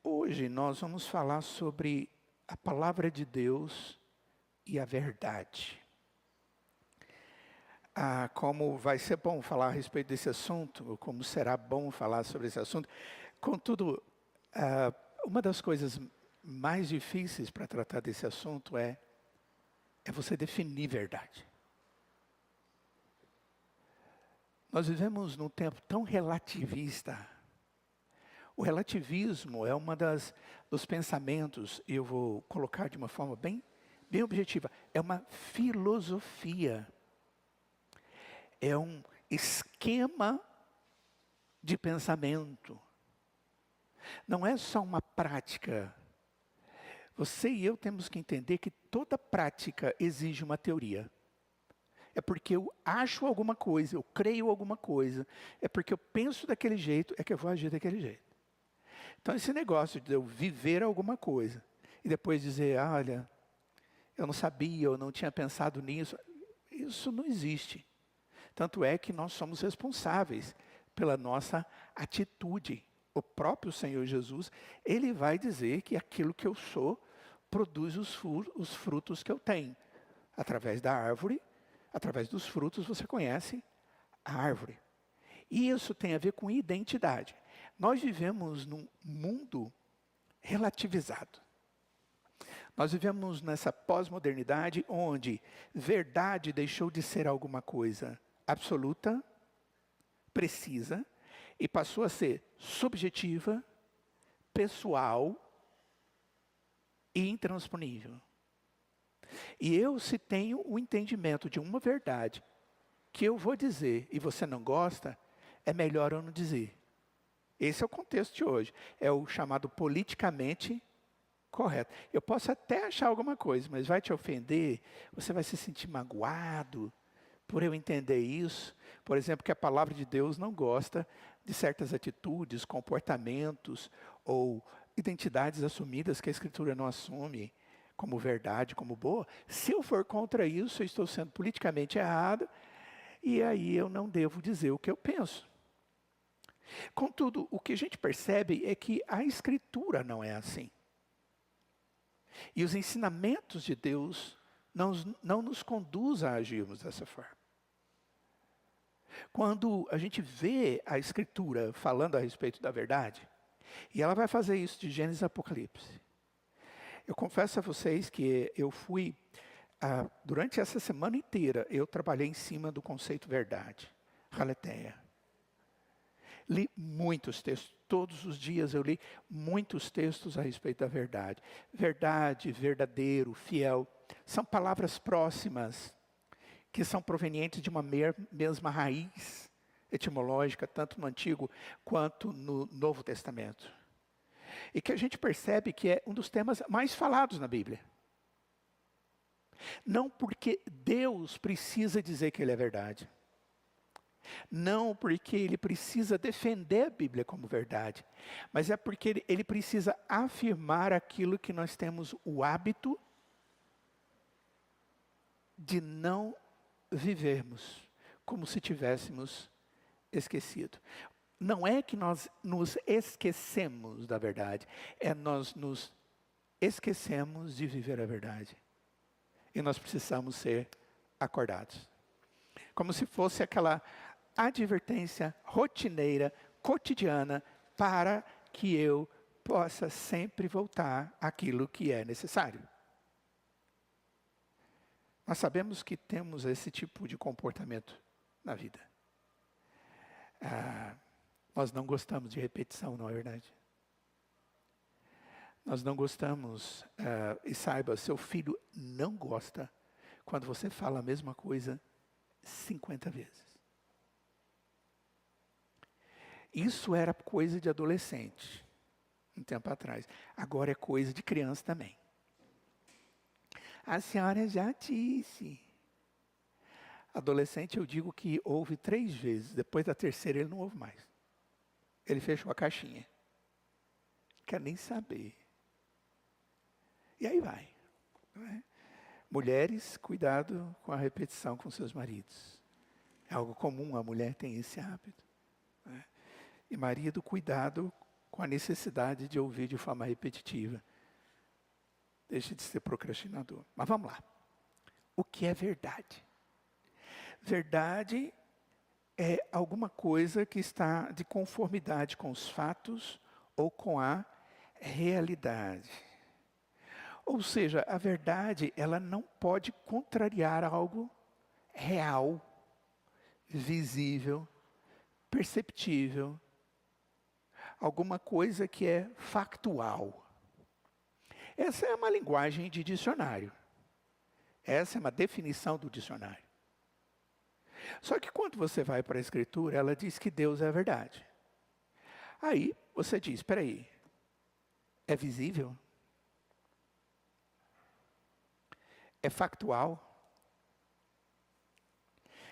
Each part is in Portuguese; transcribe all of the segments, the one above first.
Hoje nós vamos falar sobre a palavra de Deus e a verdade. Como vai ser bom falar a respeito desse assunto, ou como será bom falar sobre esse assunto. Contudo, uma das coisas mais difíceis para tratar desse assunto é você definir verdade. Nós vivemos num tempo tão relativista. O relativismo é dos pensamentos, e eu vou colocar de uma forma bem objetiva, é uma filosofia. É um esquema de pensamento. Não é só uma prática. Você e eu temos que entender que toda prática exige uma teoria. É porque eu acho alguma coisa, eu creio alguma coisa, é porque eu penso daquele jeito, é que eu vou agir daquele jeito. Então esse negócio de eu viver alguma coisa e depois dizer, olha, eu não sabia, eu não tinha pensado nisso, isso não existe. Tanto é que nós somos responsáveis pela nossa atitude. O próprio Senhor Jesus, Ele vai dizer que aquilo que eu sou produz os frutos que eu tenho. Através da árvore, através dos frutos, você conhece a árvore. E isso tem a ver com identidade. Nós vivemos num mundo relativizado. Nós vivemos nessa pós-modernidade onde verdade deixou de ser alguma coisa absoluta, precisa, e passou a ser subjetiva, pessoal e intransponível. E eu, se tenho o entendimento de uma verdade que eu vou dizer e você não gosta, é melhor eu não dizer. Esse é o contexto de hoje. É o chamado politicamente correto. Eu posso até achar alguma coisa, mas vai te ofender, você vai se sentir magoado por eu entender isso. Por exemplo, que a palavra de Deus não gosta de certas atitudes, comportamentos ou identidades assumidas que a Escritura não assume como verdade, como boa. Se eu for contra isso, eu estou sendo politicamente errado e aí eu não devo dizer o que eu penso. Contudo, o que a gente percebe é que a Escritura não é assim. E os ensinamentos de Deus não nos conduzem a agirmos dessa forma. Quando a gente vê a Escritura falando a respeito da verdade, e ela vai fazer isso de Gênesis a Apocalipse. Eu confesso a vocês que eu fui, durante essa semana inteira, eu trabalhei em cima do conceito verdade, Haletheia. Li muitos textos, todos os dias eu li muitos textos a respeito da verdade. Verdade, verdadeiro, fiel, são palavras próximas, que são provenientes de uma mesma raiz etimológica, tanto no Antigo quanto no Novo Testamento. E que a gente percebe que é um dos temas mais falados na Bíblia. Não porque Deus precisa dizer que Ele é verdade. Não porque Ele precisa defender a Bíblia como verdade. Mas é porque Ele precisa afirmar aquilo que nós temos o hábito de não vivermos como se tivéssemos esquecido. Não é que nós nos esquecemos da verdade, é nós nos esquecemos de viver a verdade. E nós precisamos ser acordados. Como se fosse aquela advertência rotineira, cotidiana, para que eu possa sempre voltar àquilo que é necessário. Nós sabemos que temos esse tipo de comportamento na vida. Nós não gostamos de repetição, não é verdade? Nós não gostamos, e saiba, seu filho não gosta quando você fala a mesma coisa 50 vezes. Isso era coisa de adolescente, um tempo atrás. Agora é coisa de criança também. A senhora já disse. Adolescente, eu digo que ouve 3 vezes. Depois da terceira, ele não ouve mais. Ele fechou a caixinha. Quer nem saber. E aí vai. Não é? Mulheres, cuidado com a repetição com seus maridos. É algo comum, a mulher tem esse hábito. Não é? E marido, cuidado com a necessidade de ouvir de forma repetitiva. Deixe de ser procrastinador. Mas vamos lá. O que é verdade? Verdade é alguma coisa que está de conformidade com os fatos ou com a realidade. Ou seja, a verdade, ela não pode contrariar algo real, visível, perceptível, alguma coisa que é factual. Essa é uma linguagem de dicionário. Essa é uma definição do dicionário. Só que quando você vai para a Escritura, ela diz que Deus é a verdade. Aí você diz, espera aí, é visível? É factual?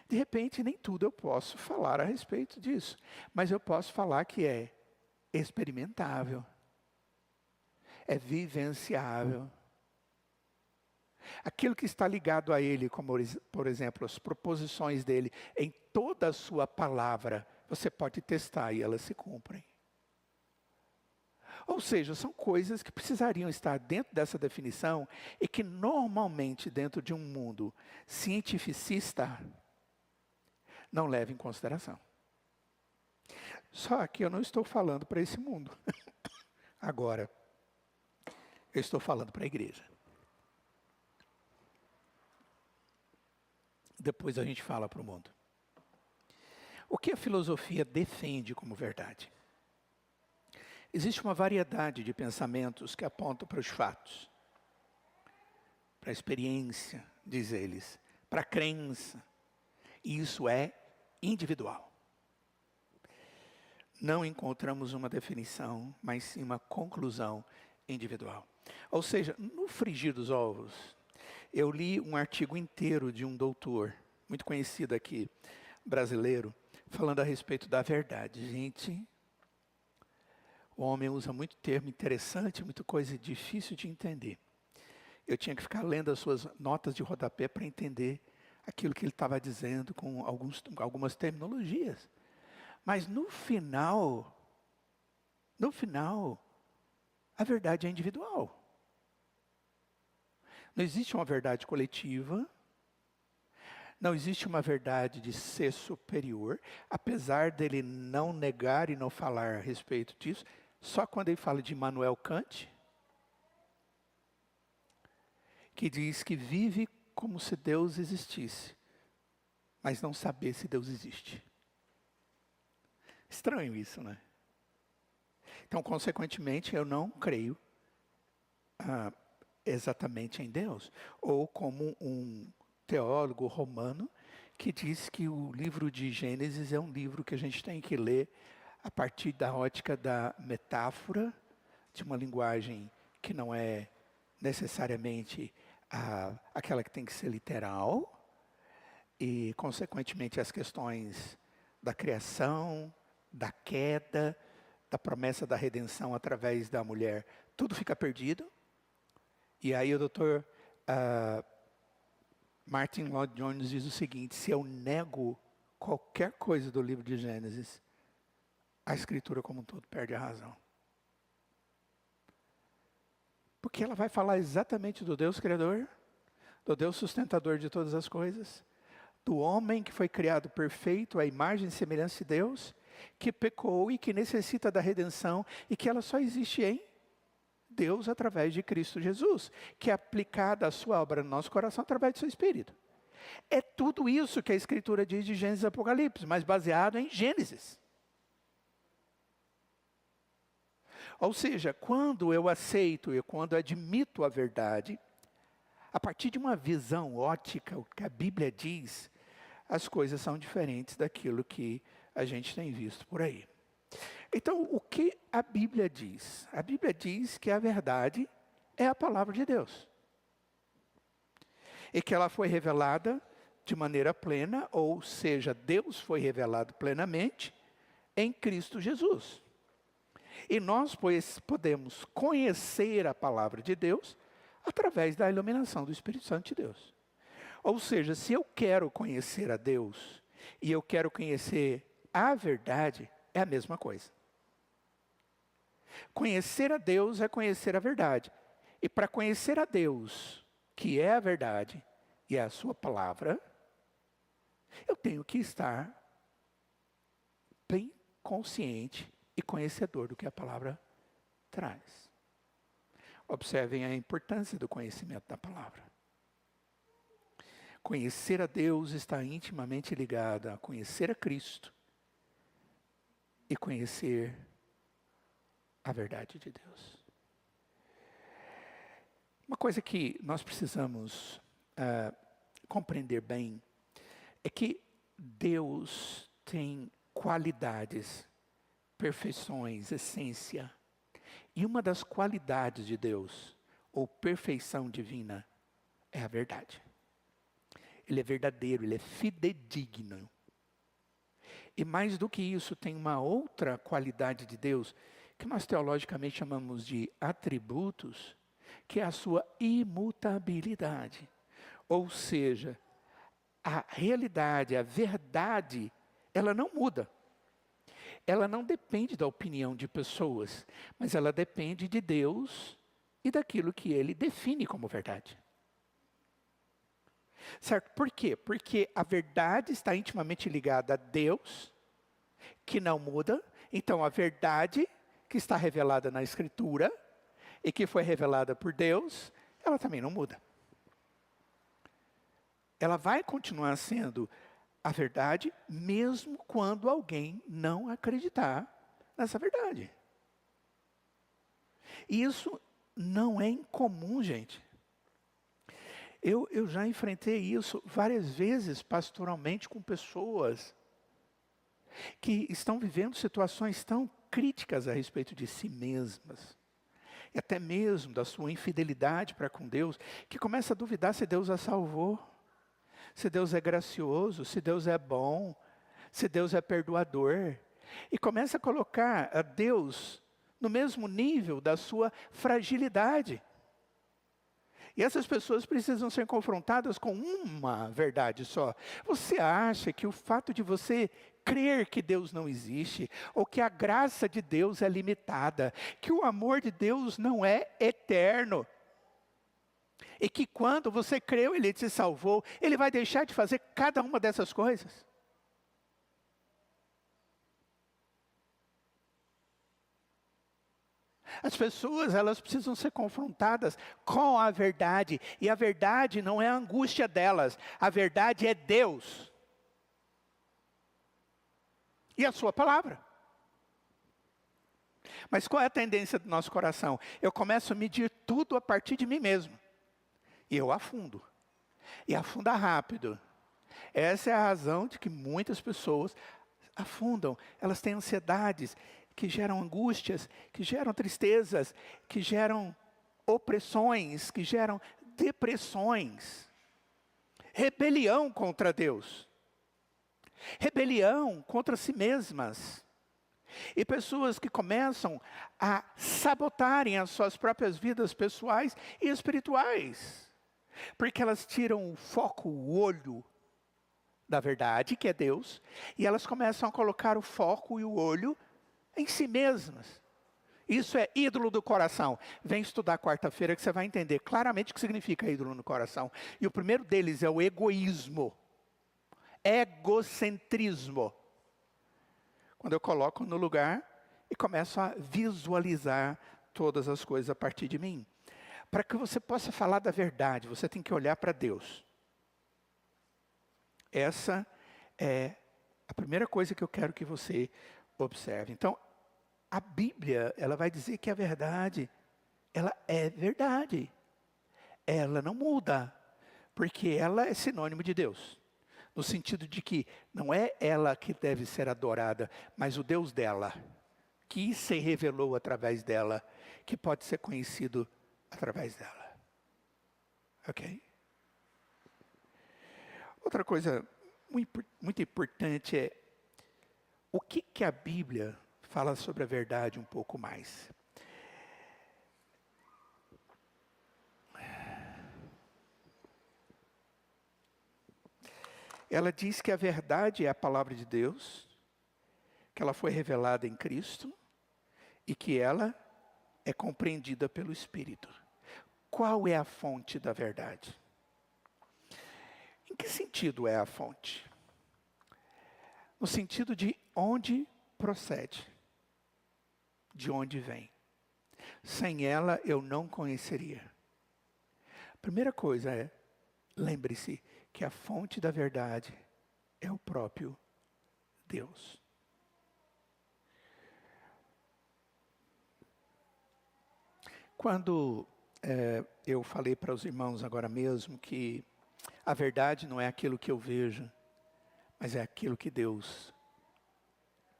De repente, nem tudo eu posso falar a respeito disso, mas eu posso falar que é experimentável, é vivenciável. Aquilo que está ligado a ele, como por exemplo, as proposições dele em toda a sua palavra, você pode testar e elas se cumprem. Ou seja, são coisas que precisariam estar dentro dessa definição e que normalmente dentro de um mundo cientificista não leva em consideração. Só que eu não estou falando para esse mundo. Agora, eu estou falando para a igreja. Depois a gente fala para o mundo. O que a filosofia defende como verdade? Existe uma variedade de pensamentos que apontam para os fatos, para a experiência, diz eles, para a crença. E isso é individual. Não encontramos uma definição, mas sim uma conclusão individual. Ou seja, no frigir dos ovos, eu li um artigo inteiro de um doutor, muito conhecido aqui, brasileiro, falando a respeito da verdade. Gente, o homem usa muito termo interessante, muita coisa difícil de entender. Eu tinha que ficar lendo as suas notas de rodapé para entender aquilo que ele estava dizendo com algumas terminologias. Mas no final, a verdade é individual. Não existe uma verdade coletiva, não existe uma verdade de ser superior, apesar dele não negar e não falar a respeito disso, só quando ele fala de Immanuel Kant, que diz que vive como se Deus existisse, mas não saber se Deus existe. Estranho isso, né? Então, consequentemente, eu não creio exatamente em Deus. Ou como um teólogo romano que diz que o livro de Gênesis é um livro que a gente tem que ler a partir da ótica da metáfora, de uma linguagem que não é necessariamente aquela que tem que ser literal, e, consequentemente, as questões da criação, da queda, da promessa da redenção através da mulher, tudo fica perdido. E aí o doutor Martin Lloyd Jones diz o seguinte: se eu nego qualquer coisa do livro de Gênesis, a Escritura como um todo perde a razão. Porque ela vai falar exatamente do Deus Criador, do Deus sustentador de todas as coisas, do homem que foi criado perfeito, à imagem e semelhança de Deus, que pecou e que necessita da redenção, e que ela só existe em Deus através de Cristo Jesus, que é aplicada a sua obra no nosso coração através do seu Espírito. É tudo isso que a Escritura diz de Gênesis e Apocalipse, mas baseado em Gênesis. Ou seja, quando eu aceito e quando admito a verdade, a partir de uma visão ótica, o que a Bíblia diz, as coisas são diferentes daquilo que a gente tem visto por aí. Então, o que a Bíblia diz? A Bíblia diz que a verdade é a palavra de Deus. E que ela foi revelada de maneira plena, ou seja, Deus foi revelado plenamente em Cristo Jesus. E nós, pois, podemos conhecer a palavra de Deus através da iluminação do Espírito Santo de Deus. Ou seja, se eu quero conhecer a Deus e eu quero conhecer a verdade, é a mesma coisa. Conhecer a Deus é conhecer a verdade. E para conhecer a Deus, que é a verdade e é a sua palavra, eu tenho que estar bem consciente e conhecedor do que a palavra traz. Observem a importância do conhecimento da palavra. Conhecer a Deus está intimamente ligado a conhecer a Cristo e conhecer a verdade de Deus. Uma coisa que nós precisamos compreender bem é que Deus tem qualidades, perfeições, essência. E uma das qualidades de Deus, ou perfeição divina, é a verdade. Ele é verdadeiro, ele é fidedigno. E mais do que isso, tem uma outra qualidade de Deus, que nós teologicamente chamamos de atributos, que é a sua imutabilidade. Ou seja, a realidade, a verdade, ela não muda. Ela não depende da opinião de pessoas, mas ela depende de Deus e daquilo que Ele define como verdade. Certo? Por quê? Porque a verdade está intimamente ligada a Deus, que não muda. Então, a verdade que está revelada na Escritura e que foi revelada por Deus, ela também não muda. Ela vai continuar sendo a verdade, mesmo quando alguém não acreditar nessa verdade. E isso não é incomum, gente. Eu já enfrentei isso várias vezes pastoralmente com pessoas que estão vivendo situações tão críticas a respeito de si mesmas, e até mesmo da sua infidelidade para com Deus, que começa a duvidar se Deus a salvou, se Deus é gracioso, se Deus é bom, se Deus é perdoador, e começa a colocar a Deus no mesmo nível da sua fragilidade. E essas pessoas precisam ser confrontadas com uma verdade só. Você acha que o fato de você crer que Deus não existe, ou que a graça de Deus é limitada, que o amor de Deus não é eterno, e que quando você creu, Ele te salvou, Ele vai deixar de fazer cada uma dessas coisas? As pessoas, elas precisam ser confrontadas com a verdade. E a verdade não é a angústia delas. A verdade é Deus. E a sua palavra. Mas qual é a tendência do nosso coração? Eu começo a medir tudo a partir de mim mesmo. E eu afundo. E afunda rápido. Essa é a razão de que muitas pessoas afundam. Elas têm ansiedades que geram angústias, que geram tristezas, que geram opressões, que geram depressões. Rebelião contra Deus. Rebelião contra si mesmas. E pessoas que começam a sabotarem as suas próprias vidas pessoais e espirituais. Porque elas tiram o foco, o olho da verdade, que é Deus, e elas começam a colocar o foco e o olho em si mesmas. Isso é ídolo do coração. Vem estudar quarta-feira que você vai entender claramente o que significa ídolo no coração. E o primeiro deles é o egoísmo. Egocentrismo. Quando eu coloco no lugar e começo a visualizar todas as coisas a partir de mim. Para que você possa falar da verdade, você tem que olhar para Deus. Essa é a primeira coisa que eu quero que você observe. Então, a Bíblia, ela vai dizer que a verdade, ela é verdade. Ela não muda, porque ela é sinônimo de Deus. No sentido de que não é ela que deve ser adorada, mas o Deus dela, que se revelou através dela, que pode ser conhecido através dela. Ok? Outra coisa muito importante é o que a Bíblia fala sobre a verdade um pouco mais. Ela diz que a verdade é a palavra de Deus, que ela foi revelada em Cristo e que ela é compreendida pelo Espírito. Qual é a fonte da verdade? Em que sentido é a fonte? No sentido de onde procede, de onde vem. Sem ela eu não conheceria. A primeira coisa é, lembre-se que a fonte da verdade é o próprio Deus. Quando eu falei para os irmãos agora mesmo que a verdade não é aquilo que eu vejo, mas é aquilo que Deus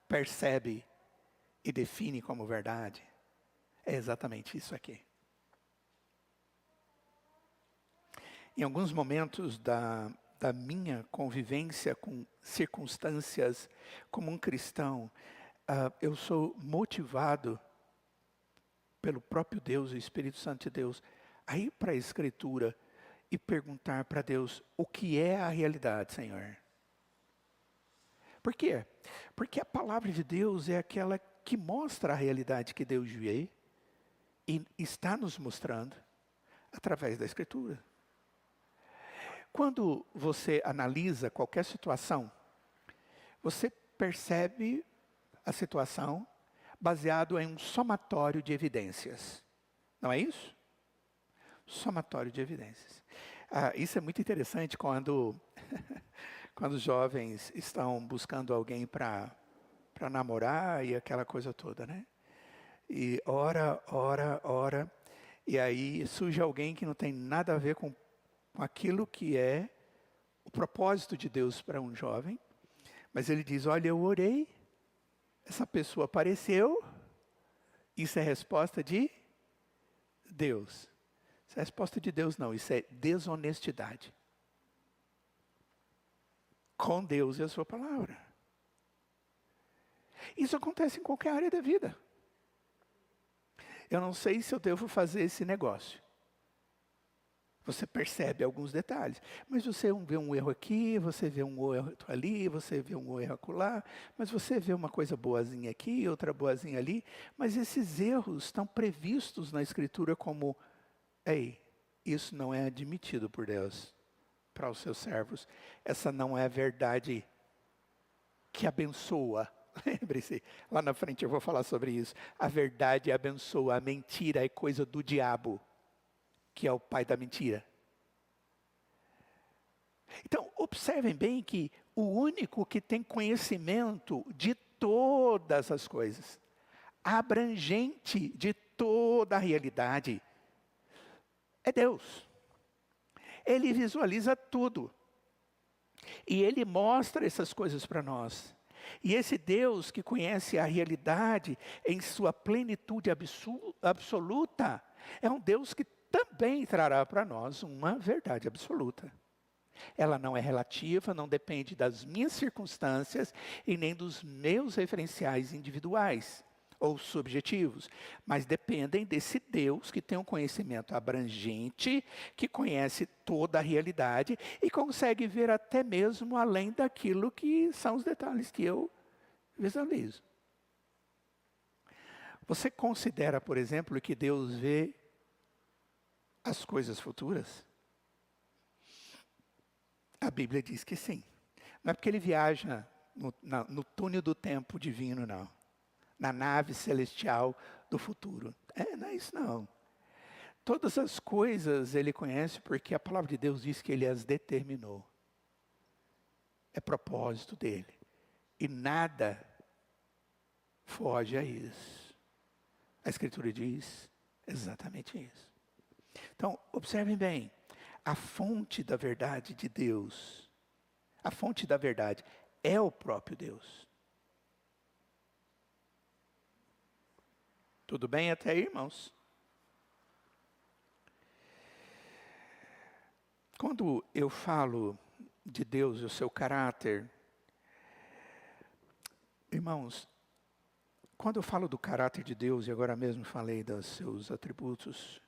percebe e define como verdade, é exatamente isso aqui. Em alguns momentos da minha convivência com circunstâncias como um cristão, eu sou motivado pelo próprio Deus, o Espírito Santo de Deus, a ir para a Escritura e perguntar para Deus o que é a realidade, Senhor. Por quê? Porque a palavra de Deus é aquela que mostra a realidade que Deus vê e está nos mostrando através da Escritura. Quando você analisa qualquer situação, você percebe a situação baseado em um somatório de evidências. Não é isso? Somatório de evidências. Isso é muito interessante quando os jovens estão buscando alguém para namorar e aquela coisa toda, né? E ora, e aí surge alguém que não tem nada a ver com aquilo que é o propósito de Deus para um jovem, mas ele diz, olha, eu orei, essa pessoa apareceu, isso é resposta de Deus. Isso é resposta de Deus não, isso é desonestidade. Com Deus e a sua palavra. Isso acontece em qualquer área da vida. Eu não sei se eu devo fazer esse negócio. Você percebe alguns detalhes, mas você vê um erro aqui, você vê um erro ali, você vê um erro acolá, mas você vê uma coisa boazinha aqui, outra boazinha ali, mas esses erros estão previstos na Escritura como, ei, isso não é admitido por Deus para os seus servos, essa não é a verdade que abençoa. Lembre-se, lá na frente eu vou falar sobre isso, a verdade abençoa, a mentira é coisa do diabo, que é o pai da mentira. Então, observem bem que o único que tem conhecimento de todas as coisas, abrangente de toda a realidade, é Deus. Ele visualiza tudo. E Ele mostra essas coisas para nós. E esse Deus que conhece a realidade em sua plenitude absoluta, é um Deus que também trará para nós uma verdade absoluta. Ela não é relativa, não depende das minhas circunstâncias e nem dos meus referenciais individuais ou subjetivos, mas dependem desse Deus que tem um conhecimento abrangente, que conhece toda a realidade e consegue ver até mesmo além daquilo que são os detalhes que eu visualizo. Você considera, por exemplo, que Deus vê as coisas futuras? A Bíblia diz que sim. Não é porque ele viaja no túnel do tempo divino, não. Na nave celestial do futuro. Não é isso não. Todas as coisas ele conhece porque a palavra de Deus diz que ele as determinou. É propósito dele. E nada foge a isso. A Escritura diz exatamente isso. Então, observem bem. A fonte da verdade de Deus, a fonte da verdade é o próprio Deus. Tudo bem até aí, irmãos? Quando eu falo de Deus e o seu caráter, irmãos, quando eu falo do caráter de Deus, e agora mesmo falei dos seus atributos,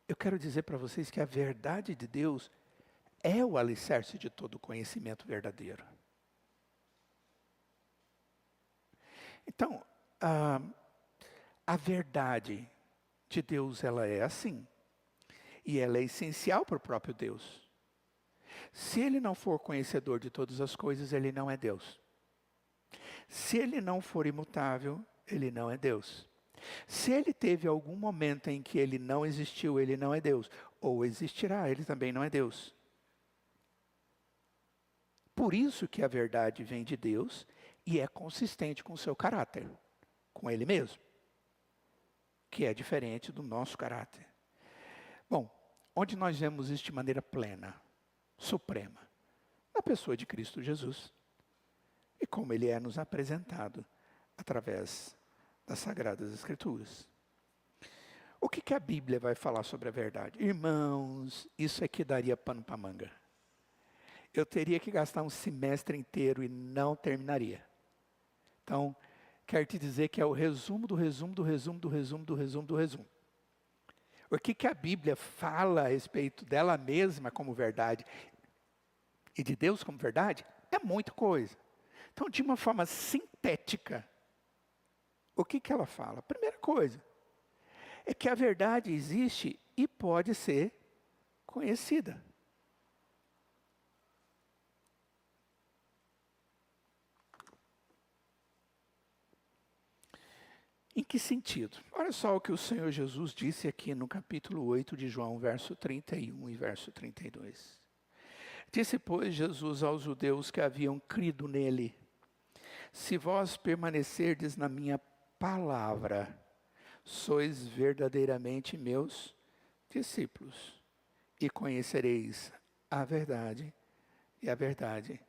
eu quero dizer para vocês que a verdade de Deus é o alicerce de todo conhecimento verdadeiro. Então, a verdade de Deus, ela é assim. E ela é essencial para o próprio Deus. Se ele não for conhecedor de todas as coisas, ele não é Deus. Se ele não for imutável, ele não é Deus. Se ele teve algum momento em que ele não existiu, ele não é Deus. Ou existirá, ele também não é Deus. Por isso que a verdade vem de Deus e é consistente com o seu caráter, com ele mesmo, que é diferente do nosso caráter. Bom, onde nós vemos isso de maneira plena, suprema, na pessoa de Cristo Jesus, e como ele é nos apresentado através das Sagradas Escrituras. O que a Bíblia vai falar sobre a verdade? Irmãos, isso aqui daria pano para manga. Eu teria que gastar um semestre inteiro e não terminaria. Então, quero te dizer que é o resumo do resumo do resumo do resumo do resumo do resumo. O que a Bíblia fala a respeito dela mesma como verdade e de Deus como verdade é muita coisa. Então, de uma forma sintética, o que ela fala? Primeira coisa, é que a verdade existe e pode ser conhecida. Em que sentido? Olha só o que o Senhor Jesus disse aqui no capítulo 8 de João, verso 31 e verso 32. Disse, pois, Jesus aos judeus que haviam crido nele: se vós permanecerdes na minha palavra, sois verdadeiramente meus discípulos, e conhecereis a verdade, e a verdade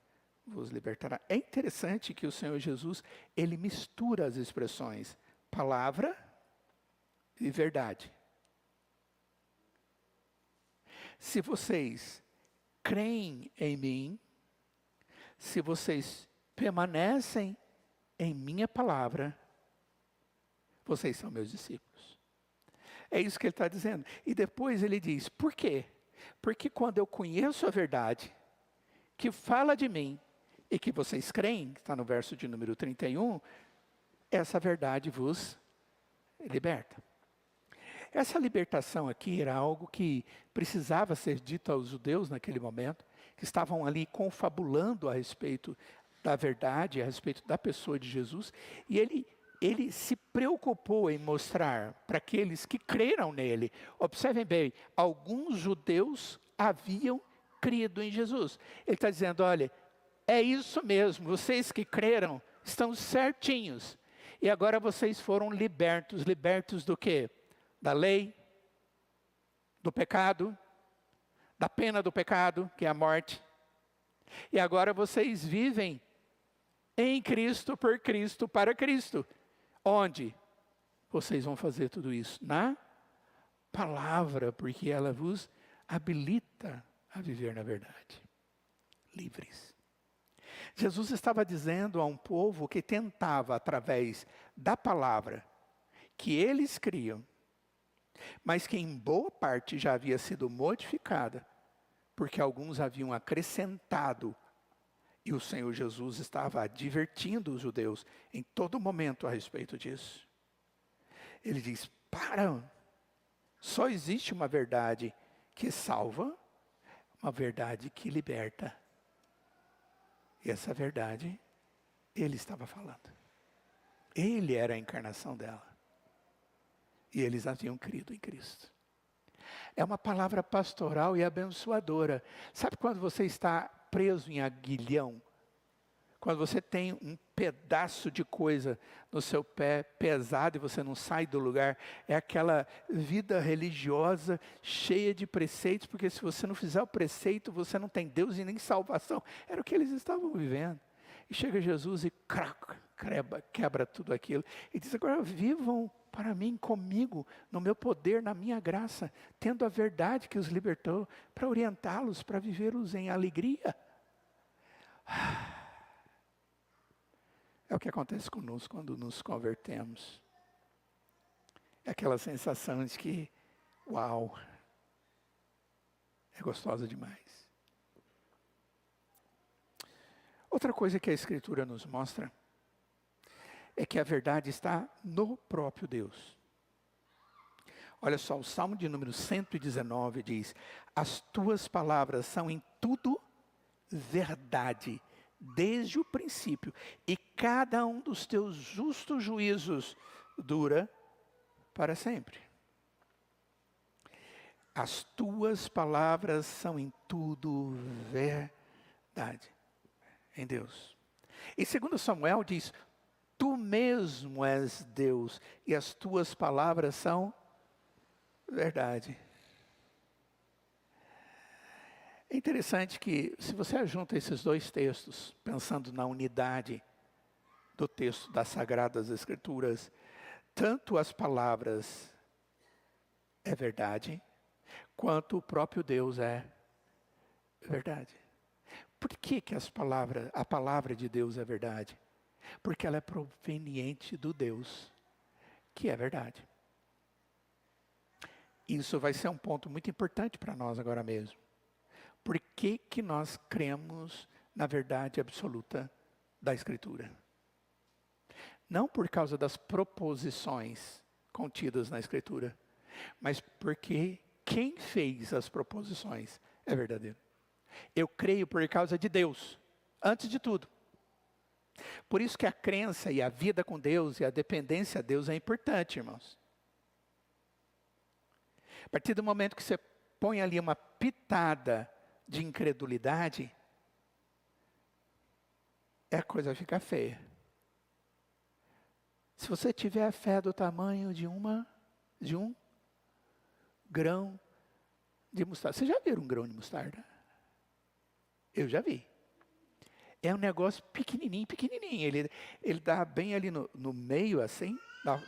vos libertará. É interessante que o Senhor Jesus, ele mistura as expressões palavra e verdade. Se vocês creem em mim, se vocês permanecem em minha palavra, vocês são meus discípulos. É isso que ele está dizendo. E depois ele diz, por quê? Porque quando eu conheço a verdade, que fala de mim, e que vocês creem, que está no verso de número 31, essa verdade vos liberta. Essa libertação aqui era algo que precisava ser dito aos judeus naquele momento, que estavam ali confabulando a respeito da verdade, a respeito da pessoa de Jesus, e ele se preocupou em mostrar para aqueles que creram nele. Observem bem, alguns judeus haviam crido em Jesus. Ele está dizendo, olha, é isso mesmo, vocês que creram estão certinhos. E agora vocês foram libertos. Libertos do quê? Da lei, do pecado, da pena do pecado, que é a morte. E agora vocês vivem em Cristo, por Cristo, para Cristo. Onde? Vocês vão fazer tudo isso? Na palavra, porque ela vos habilita a viver na verdade. Livres. Jesus estava dizendo a um povo que tentava, através da palavra, que eles criam, mas que em boa parte já havia sido modificada, porque alguns haviam acrescentado, e o Senhor Jesus estava advertindo os judeus em todo momento a respeito disso. Ele diz, só existe uma verdade que salva, uma verdade que liberta. E essa verdade, ele estava falando. Ele era a encarnação dela. E eles haviam crido em Cristo. É uma palavra pastoral e abençoadora. Sabe quando você está preso em aguilhão? Quando você tem um pedaço de coisa no seu pé pesado e você não sai do lugar, é aquela vida religiosa cheia de preceitos, porque se você não fizer o preceito, você não tem Deus e nem salvação. Era o que eles estavam vivendo. E chega Jesus e quebra tudo aquilo. E diz, agora vivam para mim, comigo, no meu poder, na minha graça, tendo a verdade que os libertou, para orientá-los, para vivê-los em alegria. É o que acontece conosco quando nos convertemos. É aquela sensação de que, uau, é gostosa demais. Outra coisa que a Escritura nos mostra é que a verdade está no próprio Deus. Olha só, o Salmo de número 119 diz: as tuas palavras são em tudo verdade, desde o princípio, e cada um dos teus justos juízos dura para sempre. As tuas palavras são em tudo verdade, em Deus. E segundo Samuel diz: tu mesmo és Deus, e as tuas palavras são verdade. É interessante que, se você ajunta esses dois textos, pensando na unidade do texto das Sagradas Escrituras, tanto as palavras é verdade, quanto o próprio Deus é verdade. Por que a palavra de Deus é verdade? Porque ela é proveniente do Deus que é verdade. Isso vai ser um ponto muito importante para nós agora mesmo. Por que nós cremos na verdade absoluta da Escritura? Não por causa das proposições contidas na Escritura, mas porque quem fez as proposições é verdadeiro. Eu creio por causa de Deus, antes de tudo. Por isso que a crença e a vida com Deus e a dependência a Deus é importante, irmãos. A partir do momento que você põe ali uma pitada de incredulidade, a coisa fica feia. Se você tiver a fé do tamanho de um grão de mostarda. Vocês já viram um grão de mostarda? Eu já vi. É um negócio pequenininho, pequenininho. Ele dá bem ali no meio, assim,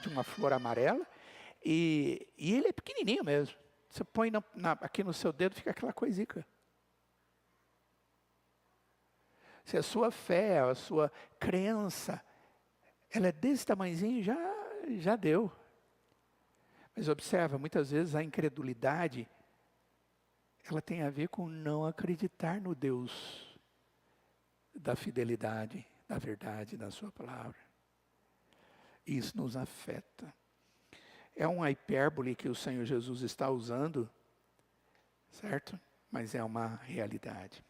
de uma flor amarela. E ele é pequenininho mesmo. Você põe aqui no seu dedo, fica aquela coisica. Se a sua fé, a sua crença, ela é desse tamanhozinho, já deu. Mas observa, muitas vezes a incredulidade, ela tem a ver com não acreditar no Deus da fidelidade, da verdade, da sua palavra. Isso nos afeta. É uma hipérbole que o Senhor Jesus está usando, certo? Mas é uma realidade.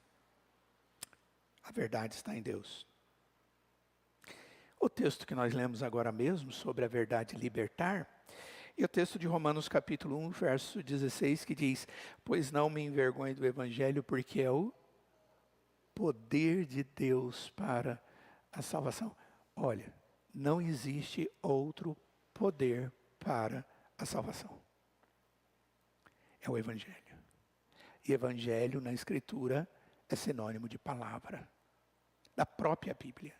A verdade está em Deus. O texto que nós lemos agora mesmo, sobre a verdade libertar, é o texto de Romanos capítulo 1, verso 16, que diz: pois não me envergonho do Evangelho, porque é o poder de Deus para a salvação. Olha, não existe outro poder para a salvação. É o Evangelho. E Evangelho na Escritura é sinônimo de palavra, da própria Bíblia.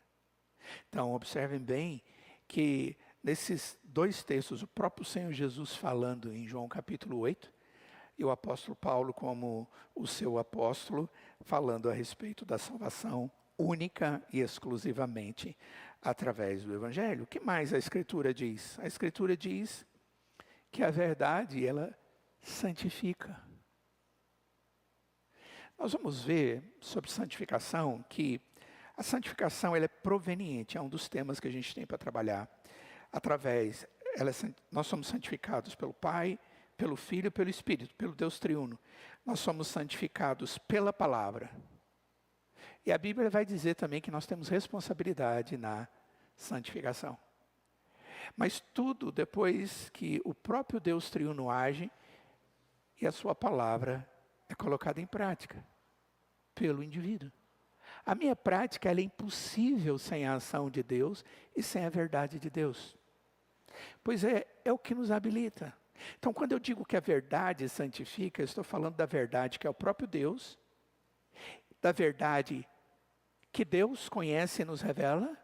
Então, observem bem que nesses dois textos, o próprio Senhor Jesus falando em João capítulo 8, e o apóstolo Paulo como o seu apóstolo, falando a respeito da salvação única e exclusivamente através do Evangelho. O que mais a Escritura diz? A Escritura diz que a verdade, ela santifica. Nós vamos ver sobre santificação que a santificação ela é proveniente, é um dos temas que a gente tem para trabalhar. Nós somos santificados pelo Pai, pelo Filho e pelo Espírito, pelo Deus triuno. Nós somos santificados pela palavra. E a Bíblia vai dizer também que nós temos responsabilidade na santificação. Mas tudo depois que o próprio Deus triuno age e a sua palavra é colocada em prática pelo indivíduo. A minha prática ela é impossível sem a ação de Deus e sem a verdade de Deus. Pois é o que nos habilita. Então, quando eu digo que a verdade santifica, eu estou falando da verdade que é o próprio Deus, da verdade que Deus conhece e nos revela,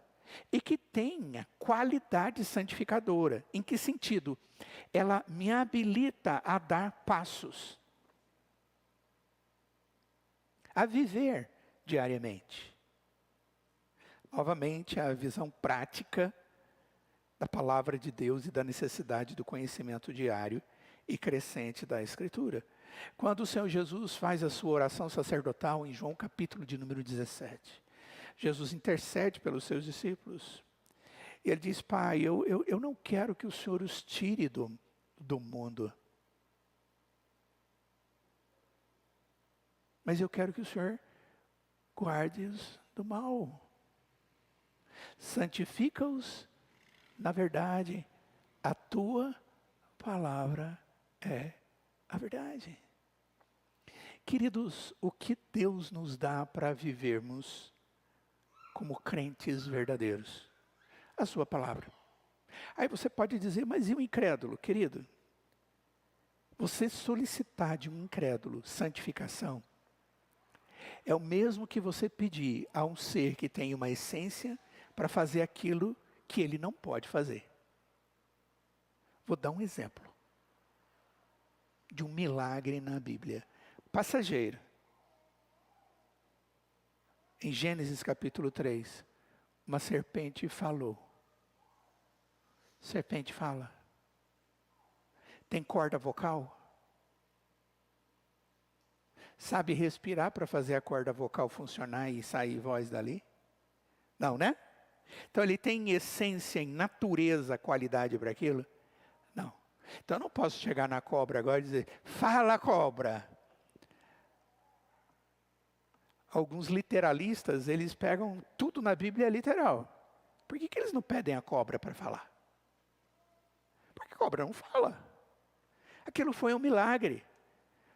e que tem a qualidade santificadora. Em que sentido? Ela me habilita a dar passos, a viver diariamente. Novamente, a visão prática da palavra de Deus e da necessidade do conhecimento diário e crescente da Escritura. Quando o Senhor Jesus faz a sua oração sacerdotal em João capítulo de número 17, Jesus intercede pelos seus discípulos. E ele diz: Pai, eu não quero que o Senhor os tire do mundo, mas eu quero que o Senhor guarde-os do mal. Santifica-os na verdade, a tua palavra é a verdade. Queridos, o que Deus nos dá para vivermos como crentes verdadeiros? A sua palavra. Aí você pode dizer, mas e o incrédulo? Querido, você solicitar de um incrédulo santificação é o mesmo que você pedir a um ser que tem uma essência para fazer aquilo que ele não pode fazer. Vou dar um exemplo de um milagre na Bíblia. Passageiro. Em Gênesis capítulo 3, uma serpente falou. Serpente fala. Tem corda vocal? Sabe respirar para fazer a corda vocal funcionar e sair voz dali? Não, né? Então ele tem essência, em natureza, qualidade para aquilo? Não. Então eu não posso chegar na cobra agora e dizer, fala cobra. Alguns literalistas, eles pegam tudo na Bíblia literal. Por que eles não pedem a cobra para falar? Porque a cobra não fala. Aquilo foi um milagre.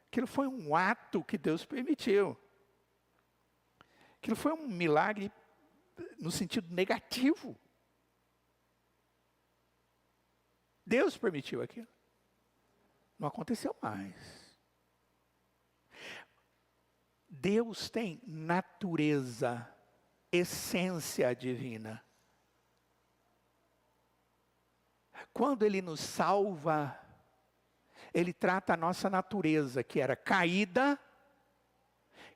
Aquilo foi um ato que Deus permitiu. Aquilo foi um milagre no sentido negativo. Deus permitiu aquilo. Não aconteceu mais. Deus tem natureza, essência divina. Quando Ele nos salva, Ele trata a nossa natureza, que era caída,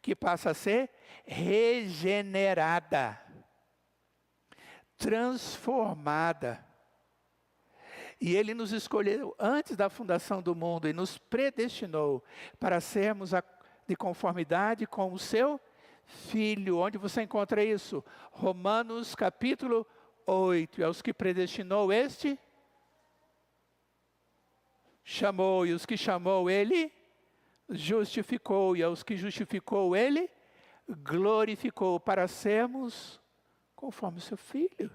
que passa a ser regenerada, transformada. E Ele nos escolheu antes da fundação do mundo e nos predestinou para sermos de conformidade com o seu Filho. Onde você encontra isso? Romanos capítulo 8. E aos que predestinou este, chamou, e os que chamou Ele, justificou, e aos que justificou Ele, glorificou, para sermos conforme o seu Filho.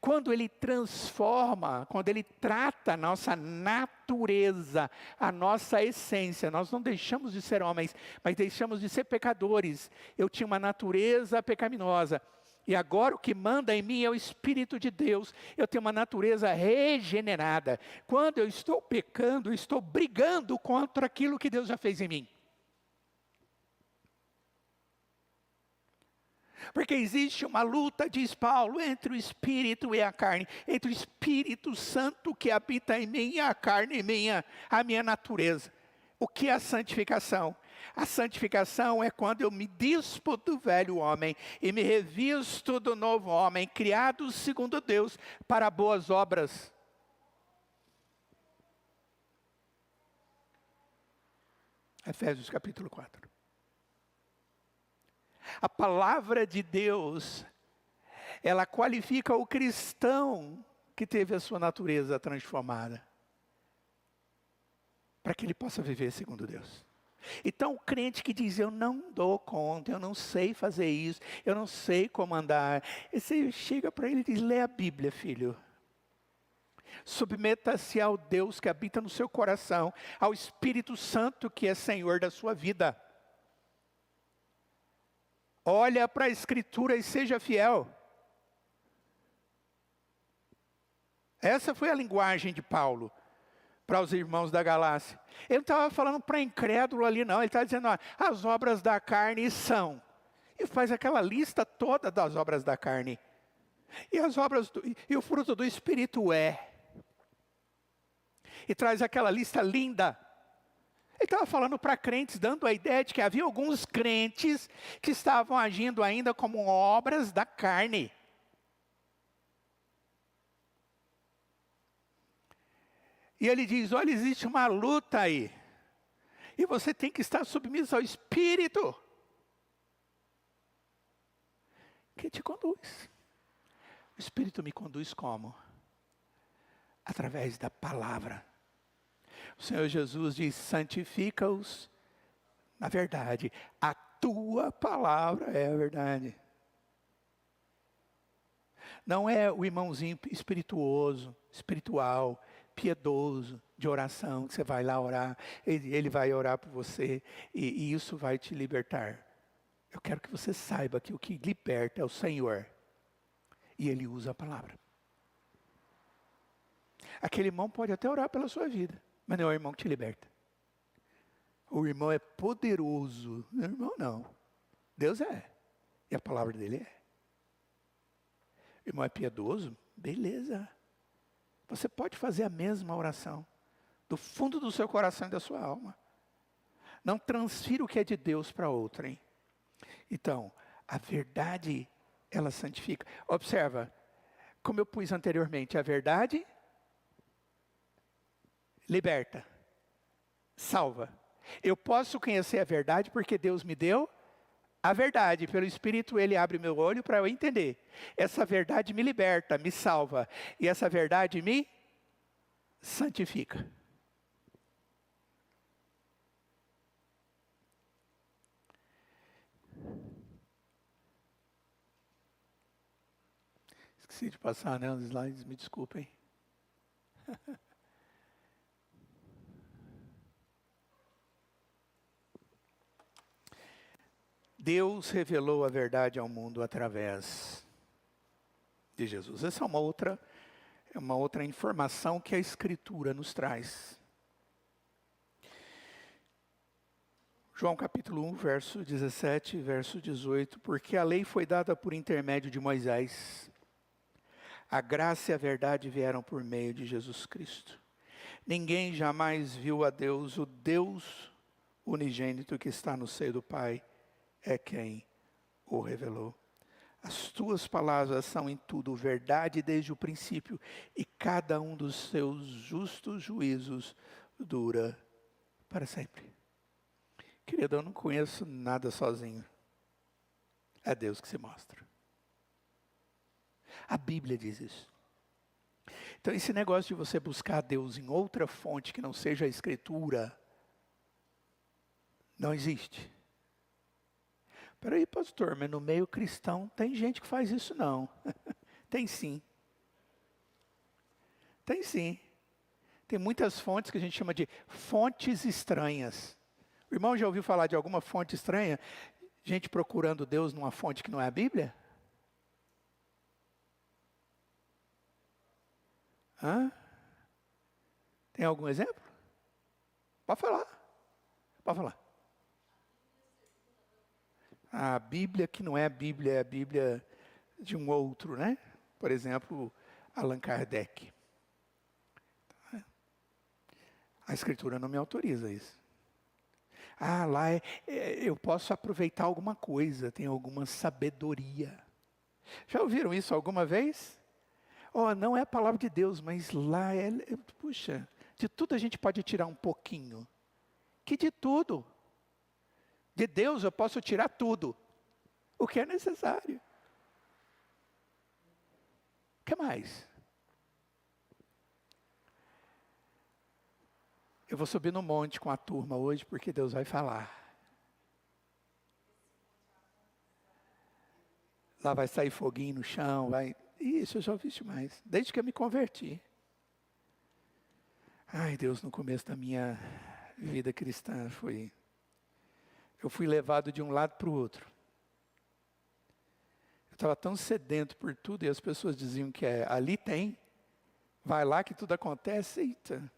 Quando Ele transforma, quando Ele trata a nossa natureza, a nossa essência, nós não deixamos de ser homens, mas deixamos de ser pecadores. Eu tinha uma natureza pecaminosa, e agora o que manda em mim é o Espírito de Deus. Eu tenho uma natureza regenerada. Quando eu estou pecando, eu estou brigando contra aquilo que Deus já fez em mim. Porque existe uma luta, diz Paulo, entre o Espírito e a carne, entre o Espírito Santo que habita em mim e a carne minha, a minha natureza. O que é a santificação? A santificação é quando eu me dispo do velho homem e me revisto do novo homem, criado segundo Deus para boas obras. Efésios capítulo 4. A palavra de Deus, ela qualifica o cristão que teve a sua natureza transformada, para que ele possa viver segundo Deus. Então o crente que diz, eu não dou conta, eu não sei fazer isso, eu não sei como andar, e você chega para ele e diz, lê a Bíblia, filho. Submeta-se ao Deus que habita no seu coração, ao Espírito Santo que é Senhor da sua vida. Olha para a Escritura e seja fiel. Essa foi a linguagem de Paulo para os irmãos da Galácia. Ele não estava falando para incrédulo ali não, ele estava dizendo, ó, as obras da carne são. E faz aquela lista toda das obras da carne. E as obras e o fruto do Espírito é. E traz aquela lista linda. Ele estava falando para crentes, dando a ideia de que havia alguns crentes que estavam agindo ainda como obras da carne. E ele diz, olha, existe uma luta aí. E você tem que estar submisso ao Espírito, que te conduz. O Espírito me conduz como? Através da palavra. O Senhor Jesus diz, santifica-os na verdade, a tua palavra é a verdade. Não é o irmãozinho espirituoso, espiritual, piedoso, de oração, que você vai lá orar, ele vai orar por você, e isso vai te libertar. Eu quero que você saiba que o que liberta é o Senhor, e Ele usa a palavra. Aquele irmão pode até orar pela sua vida, mas não é o irmão que te liberta. O irmão é poderoso, o irmão não. Deus é, e a palavra dele é. O irmão é piedoso? Beleza. Você pode fazer a mesma oração, do fundo do seu coração e da sua alma. Não transfira o que é de Deus para outrem. Então, a verdade, ela santifica. Observa, como eu pus anteriormente, a verdade liberta, salva. Eu posso conhecer a verdade porque Deus me deu a verdade. Pelo Espírito Ele abre meu olho para eu entender. Essa verdade me liberta, me salva. E essa verdade me santifica. Esqueci de passar, né, os slides, me desculpem. Deus revelou a verdade ao mundo através de Jesus. Essa é uma outra informação que a Escritura nos traz. João capítulo 1, verso 17, verso 18. Porque a lei foi dada por intermédio de Moisés. A graça e a verdade vieram por meio de Jesus Cristo. Ninguém jamais viu a Deus, o Deus unigênito que está no seio do Pai é quem o revelou. As tuas palavras são em tudo verdade desde o princípio, e cada um dos seus justos juízos dura para sempre. Querido, eu não conheço nada sozinho. É Deus que se mostra. A Bíblia diz isso. Então esse negócio de você buscar Deus em outra fonte que não seja a Escritura, não existe. Peraí, pastor, mas no meio cristão tem gente que faz isso não. Tem sim. Tem sim. Tem muitas fontes que a gente chama de fontes estranhas. O irmão já ouviu falar de alguma fonte estranha? Gente procurando Deus numa fonte que não é a Bíblia? Hã? Tem algum exemplo? Pode falar. Pode falar. A Bíblia que não é a Bíblia, é a Bíblia de um outro, né? Por exemplo, Allan Kardec. A Escritura não me autoriza isso. Ah, lá eu posso aproveitar alguma coisa, tem alguma sabedoria. Já ouviram isso alguma vez? Oh, não é a palavra de Deus, mas lá puxa, de tudo a gente pode tirar um pouquinho. Que de tudo? De Deus eu posso tirar tudo, o que é necessário. O que mais? Eu vou subir no monte com a turma hoje, porque Deus vai falar. Lá vai sair foguinho no chão, vai... Isso eu já ouvi demais, desde que eu me converti. Ai, Deus, no começo da minha vida cristã eu fui levado de um lado para o outro. Eu estava tão sedento por tudo e as pessoas diziam que ali tem, vai lá que tudo acontece, eita.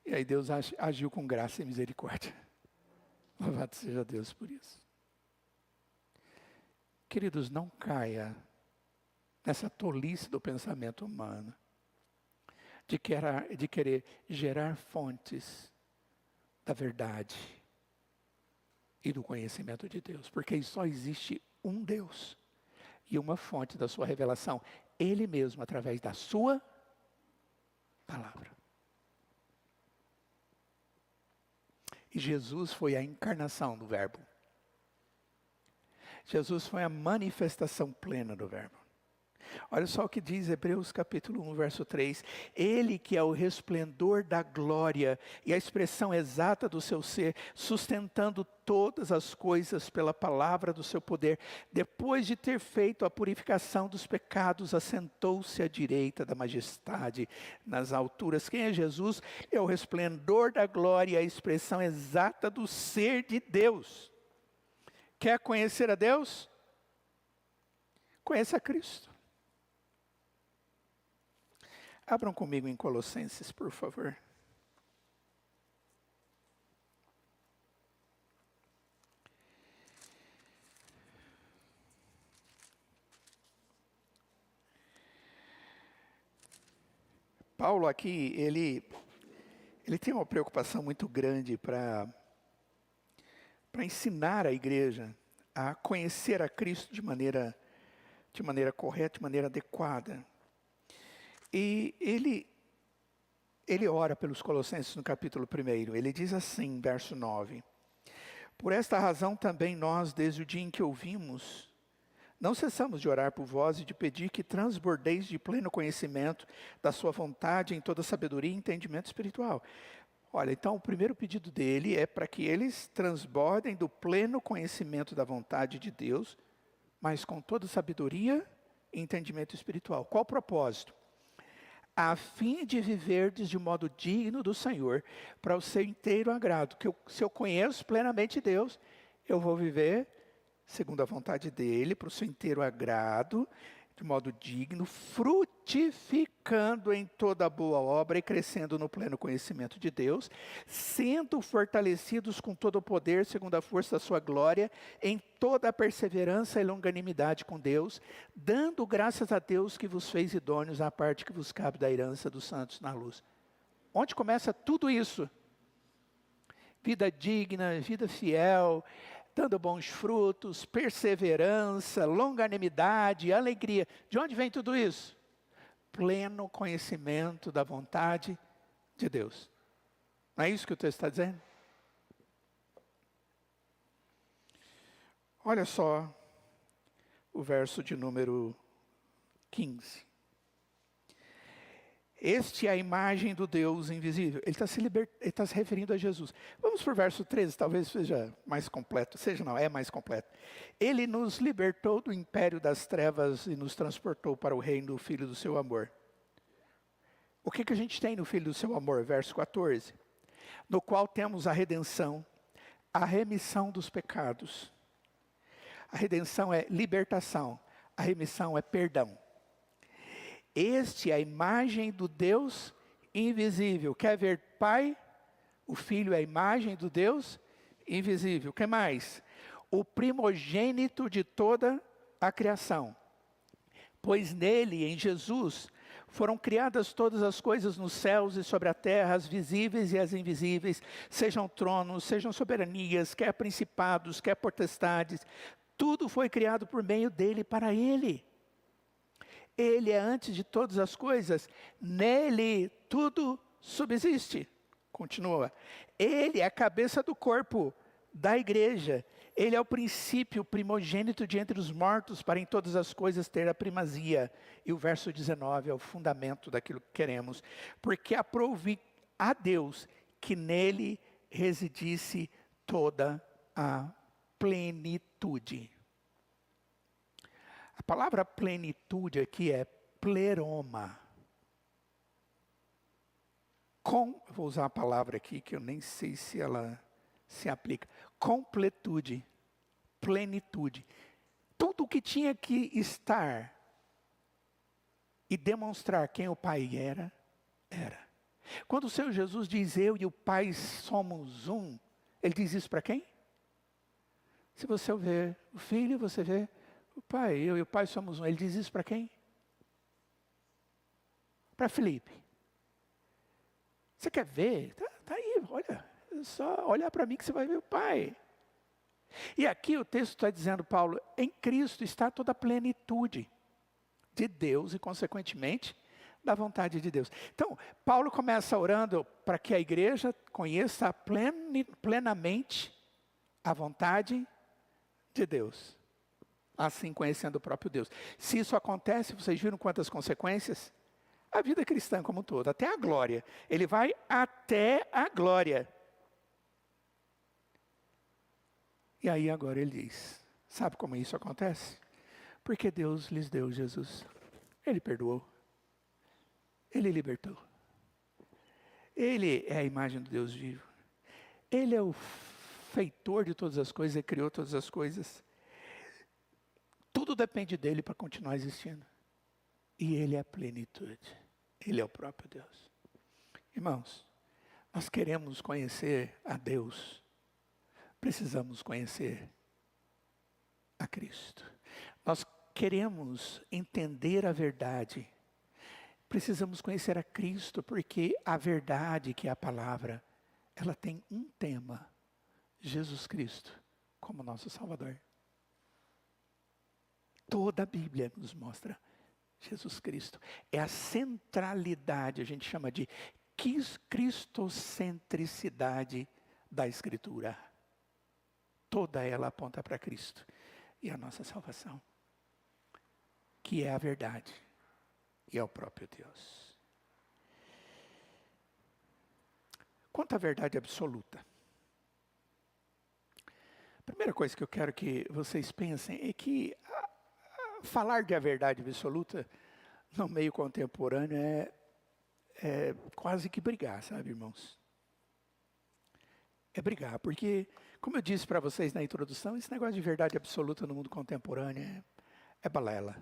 E aí Deus agiu com graça e misericórdia. Louvado seja Deus por isso. Queridos, não caia nessa tolice do pensamento humano, de querer gerar fontes da verdade e do conhecimento de Deus, porque só existe um Deus e uma fonte da sua revelação, Ele mesmo, através da sua palavra. E Jesus foi a encarnação do Verbo. Jesus foi a manifestação plena do Verbo. Olha só o que diz Hebreus capítulo 1, verso 3. Ele que é o resplendor da glória e a expressão exata do seu ser, sustentando todas as coisas pela palavra do seu poder, depois de ter feito a purificação dos pecados, assentou-se à direita da majestade nas alturas. Quem é Jesus? É o resplendor da glória e a expressão exata do ser de Deus. Quer conhecer a Deus? Conheça a Cristo. Abram comigo em Colossenses, por favor. Paulo aqui, ele tem uma preocupação muito grande para ensinar a igreja a conhecer a Cristo de maneira correta, de maneira adequada. E ele ora pelos Colossenses no capítulo 1. Ele diz assim, verso 9. Por esta razão também nós, desde o dia em que ouvimos, não cessamos de orar por vós e de pedir que transbordeis de pleno conhecimento da sua vontade em toda sabedoria e entendimento espiritual. Olha, então o primeiro pedido dele é para que eles transbordem do pleno conhecimento da vontade de Deus, mas com toda sabedoria e entendimento espiritual. Qual o propósito? A fim de viverdes de modo digno do Senhor, para o seu inteiro agrado. Se eu conheço plenamente Deus, eu vou viver segundo a vontade dele, para o seu inteiro agrado, de modo digno, frutificando em toda boa obra e crescendo no pleno conhecimento de Deus, sendo fortalecidos com todo o poder, segundo a força da sua glória, em toda a perseverança e longanimidade com Deus, dando graças a Deus que vos fez idôneos à parte que vos cabe da herança dos santos na luz. Onde começa tudo isso? Vida digna, vida fiel, dando bons frutos, perseverança, longanimidade, alegria. De onde vem tudo isso? Pleno conhecimento da vontade de Deus. Não é isso que o texto está dizendo? Olha só o verso de número 15. Este é a imagem do Deus invisível. Ele está se referindo a Jesus. Vamos para o verso 13, talvez seja mais completo. É mais completo. Ele nos libertou do império das trevas e nos transportou para o reino do Filho do seu amor. O que a gente tem no Filho do seu amor? Verso 14. No qual temos a redenção, a remissão dos pecados. A redenção é libertação, a remissão é perdão. Este é a imagem do Deus invisível. Quer ver Pai? O Filho é a imagem do Deus invisível. O que mais? O primogênito de toda a criação. Pois nele, em Jesus, foram criadas todas as coisas nos céus e sobre a terra, as visíveis e as invisíveis, sejam tronos, sejam soberanias, quer principados, quer potestades. Tudo foi criado por meio dele e para ele. Ele é antes de todas as coisas, nele tudo subsiste. Continua. Ele é a cabeça do corpo da igreja. Ele é o princípio, primogênito de entre os mortos, para em todas as coisas ter a primazia. E o verso 19 é o fundamento daquilo que queremos. Porque aprouve a Deus que nele residisse toda a plenitude. A palavra plenitude aqui é pleroma. Vou usar a palavra aqui que eu nem sei se ela se aplica. Completude, plenitude. Tudo o que tinha que estar e demonstrar quem o Pai era. Quando o Senhor Jesus diz eu e o Pai somos um, Ele diz isso para quem? Se você vê o Filho, você vê o Pai, eu e o Pai somos um. Ele diz isso para quem? Para Filipe. Você quer ver? Tá aí, olha. É só olhar para mim que você vai ver o Pai. E aqui o texto está dizendo, Paulo, em Cristo está toda a plenitude de Deus e, consequentemente, da vontade de Deus. Então, Paulo começa orando para que a igreja conheça plenamente a vontade de Deus. assim conhecendo o próprio Deus. Se isso acontece, vocês viram quantas consequências? A vida cristã como um todo, até a glória. Ele vai até a glória. E aí agora ele diz, sabe como isso acontece? Porque Deus lhes deu Jesus. Ele perdoou. Ele libertou. Ele é a imagem do Deus vivo. Ele é o feitor de todas as coisas, ele criou todas as coisas. Tudo depende dele para continuar existindo. E ele é a plenitude. Ele é o próprio Deus. Irmãos, nós queremos conhecer a Deus. Precisamos conhecer a Cristo. Nós queremos entender a verdade. Precisamos conhecer a Cristo, porque a verdade, que é a palavra, ela tem um tema: Jesus Cristo como nosso Salvador. Toda a Bíblia nos mostra Jesus Cristo. É a centralidade, a gente chama de cristocentricidade da Escritura. Toda ela aponta para Cristo e a nossa salvação, que é a verdade e é o próprio Deus. Quanto à verdade absoluta, a primeira coisa que eu quero que vocês pensem é que falar de a verdade absoluta no meio contemporâneo é quase que brigar, sabe, irmãos? É brigar, porque, como eu disse para vocês na introdução, esse negócio de verdade absoluta no mundo contemporâneo é balela.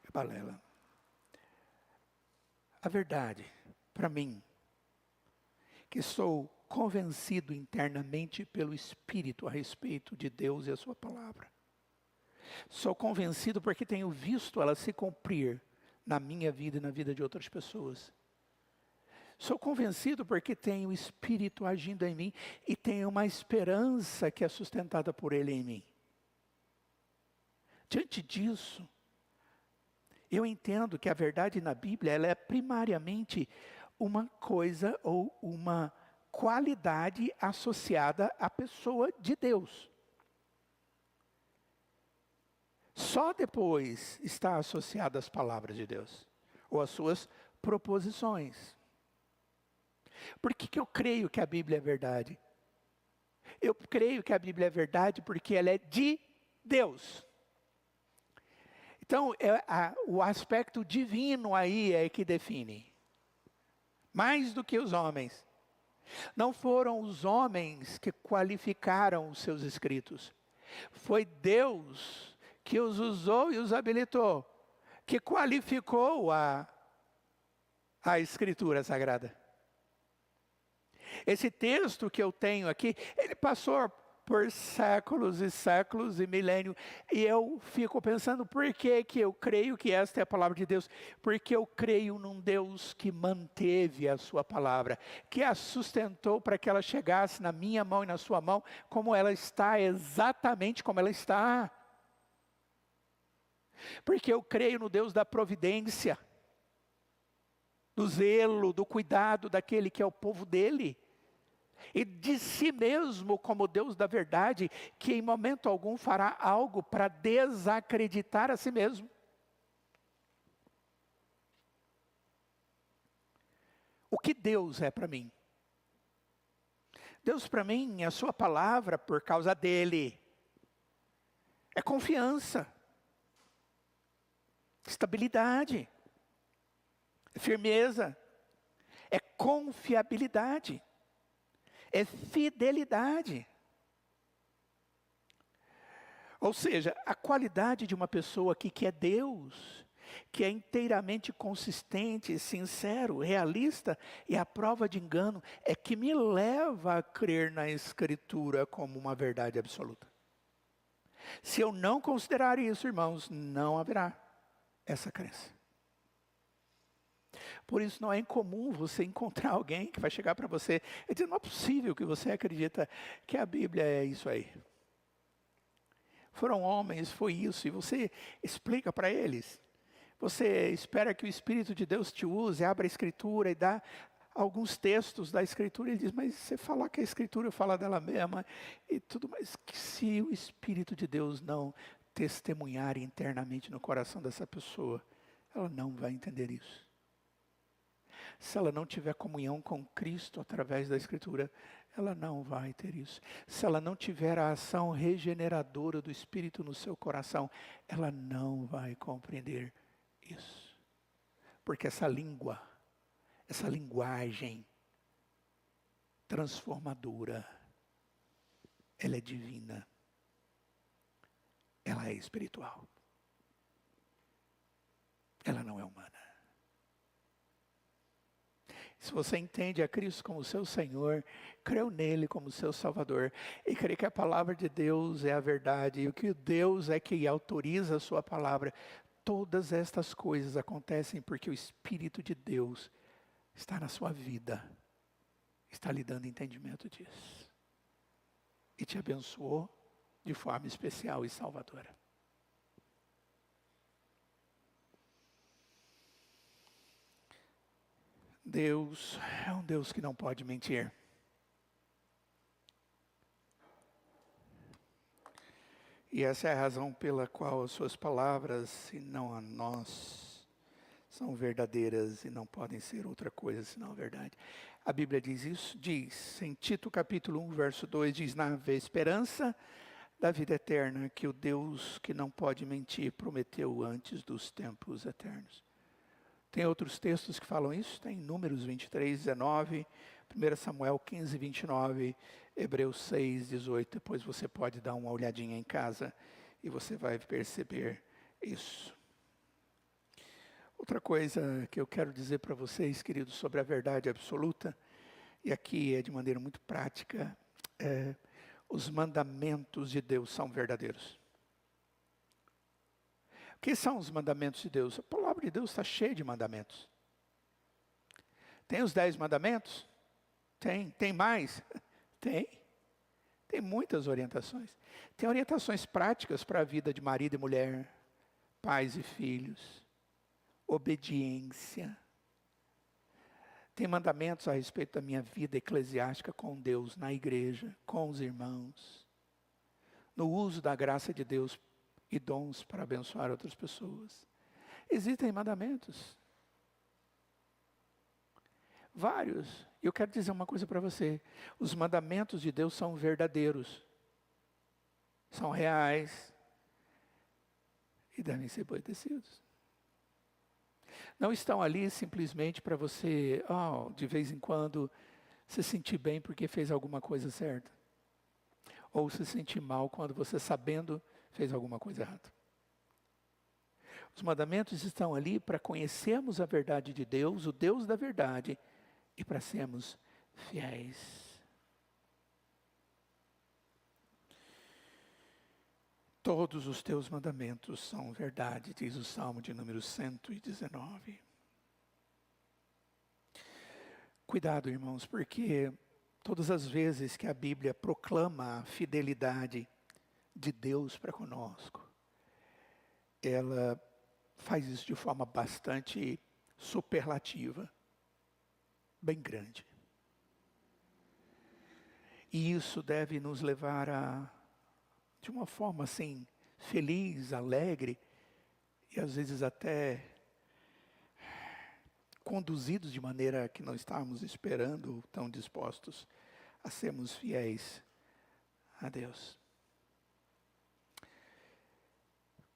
É balela. A verdade, para mim, que sou convencido internamente pelo Espírito a respeito de Deus e a sua palavra. Sou convencido porque tenho visto ela se cumprir na minha vida e na vida de outras pessoas. Sou convencido porque tenho o Espírito agindo em mim e tenho uma esperança que é sustentada por Ele em mim. Diante disso, eu entendo que a verdade na Bíblia, ela é primariamente uma coisa ou uma qualidade associada à pessoa de Deus. Só depois está associada às palavras de Deus, ou às suas proposições. Por que eu creio que a Bíblia é verdade? Eu creio que a Bíblia é verdade porque ela é de Deus. Então, o aspecto divino aí é que define. Mais do que os homens. Não foram os homens que qualificaram os seus escritos. Foi Deus que os usou e os habilitou, que qualificou a Escritura Sagrada. Esse texto que eu tenho aqui, ele passou por séculos e séculos e milênios, e eu fico pensando, por que eu creio que esta é a palavra de Deus? Porque eu creio num Deus que manteve a sua palavra, que a sustentou para que ela chegasse na minha mão e na sua mão, como ela está, exatamente como ela está. Porque eu creio no Deus da providência, do zelo, do cuidado daquele que é o povo dele. E de si mesmo como Deus da verdade, que em momento algum fará algo para desacreditar a si mesmo. O que Deus é para mim? Deus para mim é a sua palavra por causa dele. É confiança. Estabilidade. É firmeza. É confiabilidade. É fidelidade. Ou seja, a qualidade de uma pessoa que é Deus, que é inteiramente consistente, sincero, realista, e a prova de engano é que me leva a crer na Escritura como uma verdade absoluta. Se eu não considerar isso, irmãos, não haverá essa crença. Por isso não é incomum você encontrar alguém que vai chegar para você e dizer, não é possível que você acredita que a Bíblia é isso aí. Foram homens, foi isso, e você explica para eles. Você espera que o Espírito de Deus te use, abra a Escritura e dá alguns textos da Escritura, ele diz, mas você falar que a Escritura fala dela mesma e tudo, mas que se o Espírito de Deus não testemunhar internamente no coração dessa pessoa, ela não vai entender isso. Se ela não tiver comunhão com Cristo através da Escritura, ela não vai ter isso. Se ela não tiver a ação regeneradora do Espírito no seu coração, ela não vai compreender isso. Porque essa língua, essa linguagem transformadora, ela é divina. Ela é espiritual. Ela não é humana. Se você entende a Cristo como seu Senhor, creu nele como seu Salvador, e crê que a palavra de Deus é a verdade, e o que Deus é que autoriza a sua palavra, todas estas coisas acontecem porque o Espírito de Deus está na sua vida, está lhe dando entendimento disso, e te abençoou de forma especial e salvadora. Deus é um Deus que não pode mentir. E essa é a razão pela qual as suas palavras, e não a nós, são verdadeiras e não podem ser outra coisa senão a verdade. A Bíblia diz isso, diz em Tito capítulo 1, verso 2, diz, na esperança da vida eterna, que o Deus que não pode mentir prometeu antes dos tempos eternos. Tem outros textos que falam isso, tem Números 23, 19, 1 Samuel 15, 29, Hebreus 6, 18. Depois você pode dar uma olhadinha em casa e você vai perceber isso. Outra coisa que eu quero dizer para vocês, queridos, sobre a verdade absoluta, e aqui é de maneira muito prática, os mandamentos de Deus são verdadeiros. O que são os mandamentos de Deus? A palavra de Deus está cheia de mandamentos. Tem os 10 mandamentos? Tem. Tem mais? Tem. Tem muitas orientações. Tem orientações práticas para a vida de marido e mulher, pais e filhos, obediência. Tem mandamentos a respeito da minha vida eclesiástica com Deus, na igreja, com os irmãos, no uso da graça de Deus e dons para abençoar outras pessoas. Existem mandamentos. Vários. E eu quero dizer uma coisa para você. Os mandamentos de Deus são verdadeiros. São reais. E devem ser obedecidos. Não estão ali simplesmente para você, de vez em quando, se sentir bem porque fez alguma coisa certa. Ou se sentir mal quando você, sabendo, fez alguma coisa errada. Os mandamentos estão ali para conhecermos a verdade de Deus, o Deus da verdade, e para sermos fiéis. Todos os teus mandamentos são verdade, diz o Salmo de número 119. Cuidado, irmãos, porque todas as vezes que a Bíblia proclama a fidelidade de Deus para conosco, ela faz isso de forma bastante superlativa, bem grande. E isso deve nos levar de uma forma assim, feliz, alegre, e às vezes até conduzidos de maneira que não estávamos esperando, tão dispostos a sermos fiéis a Deus.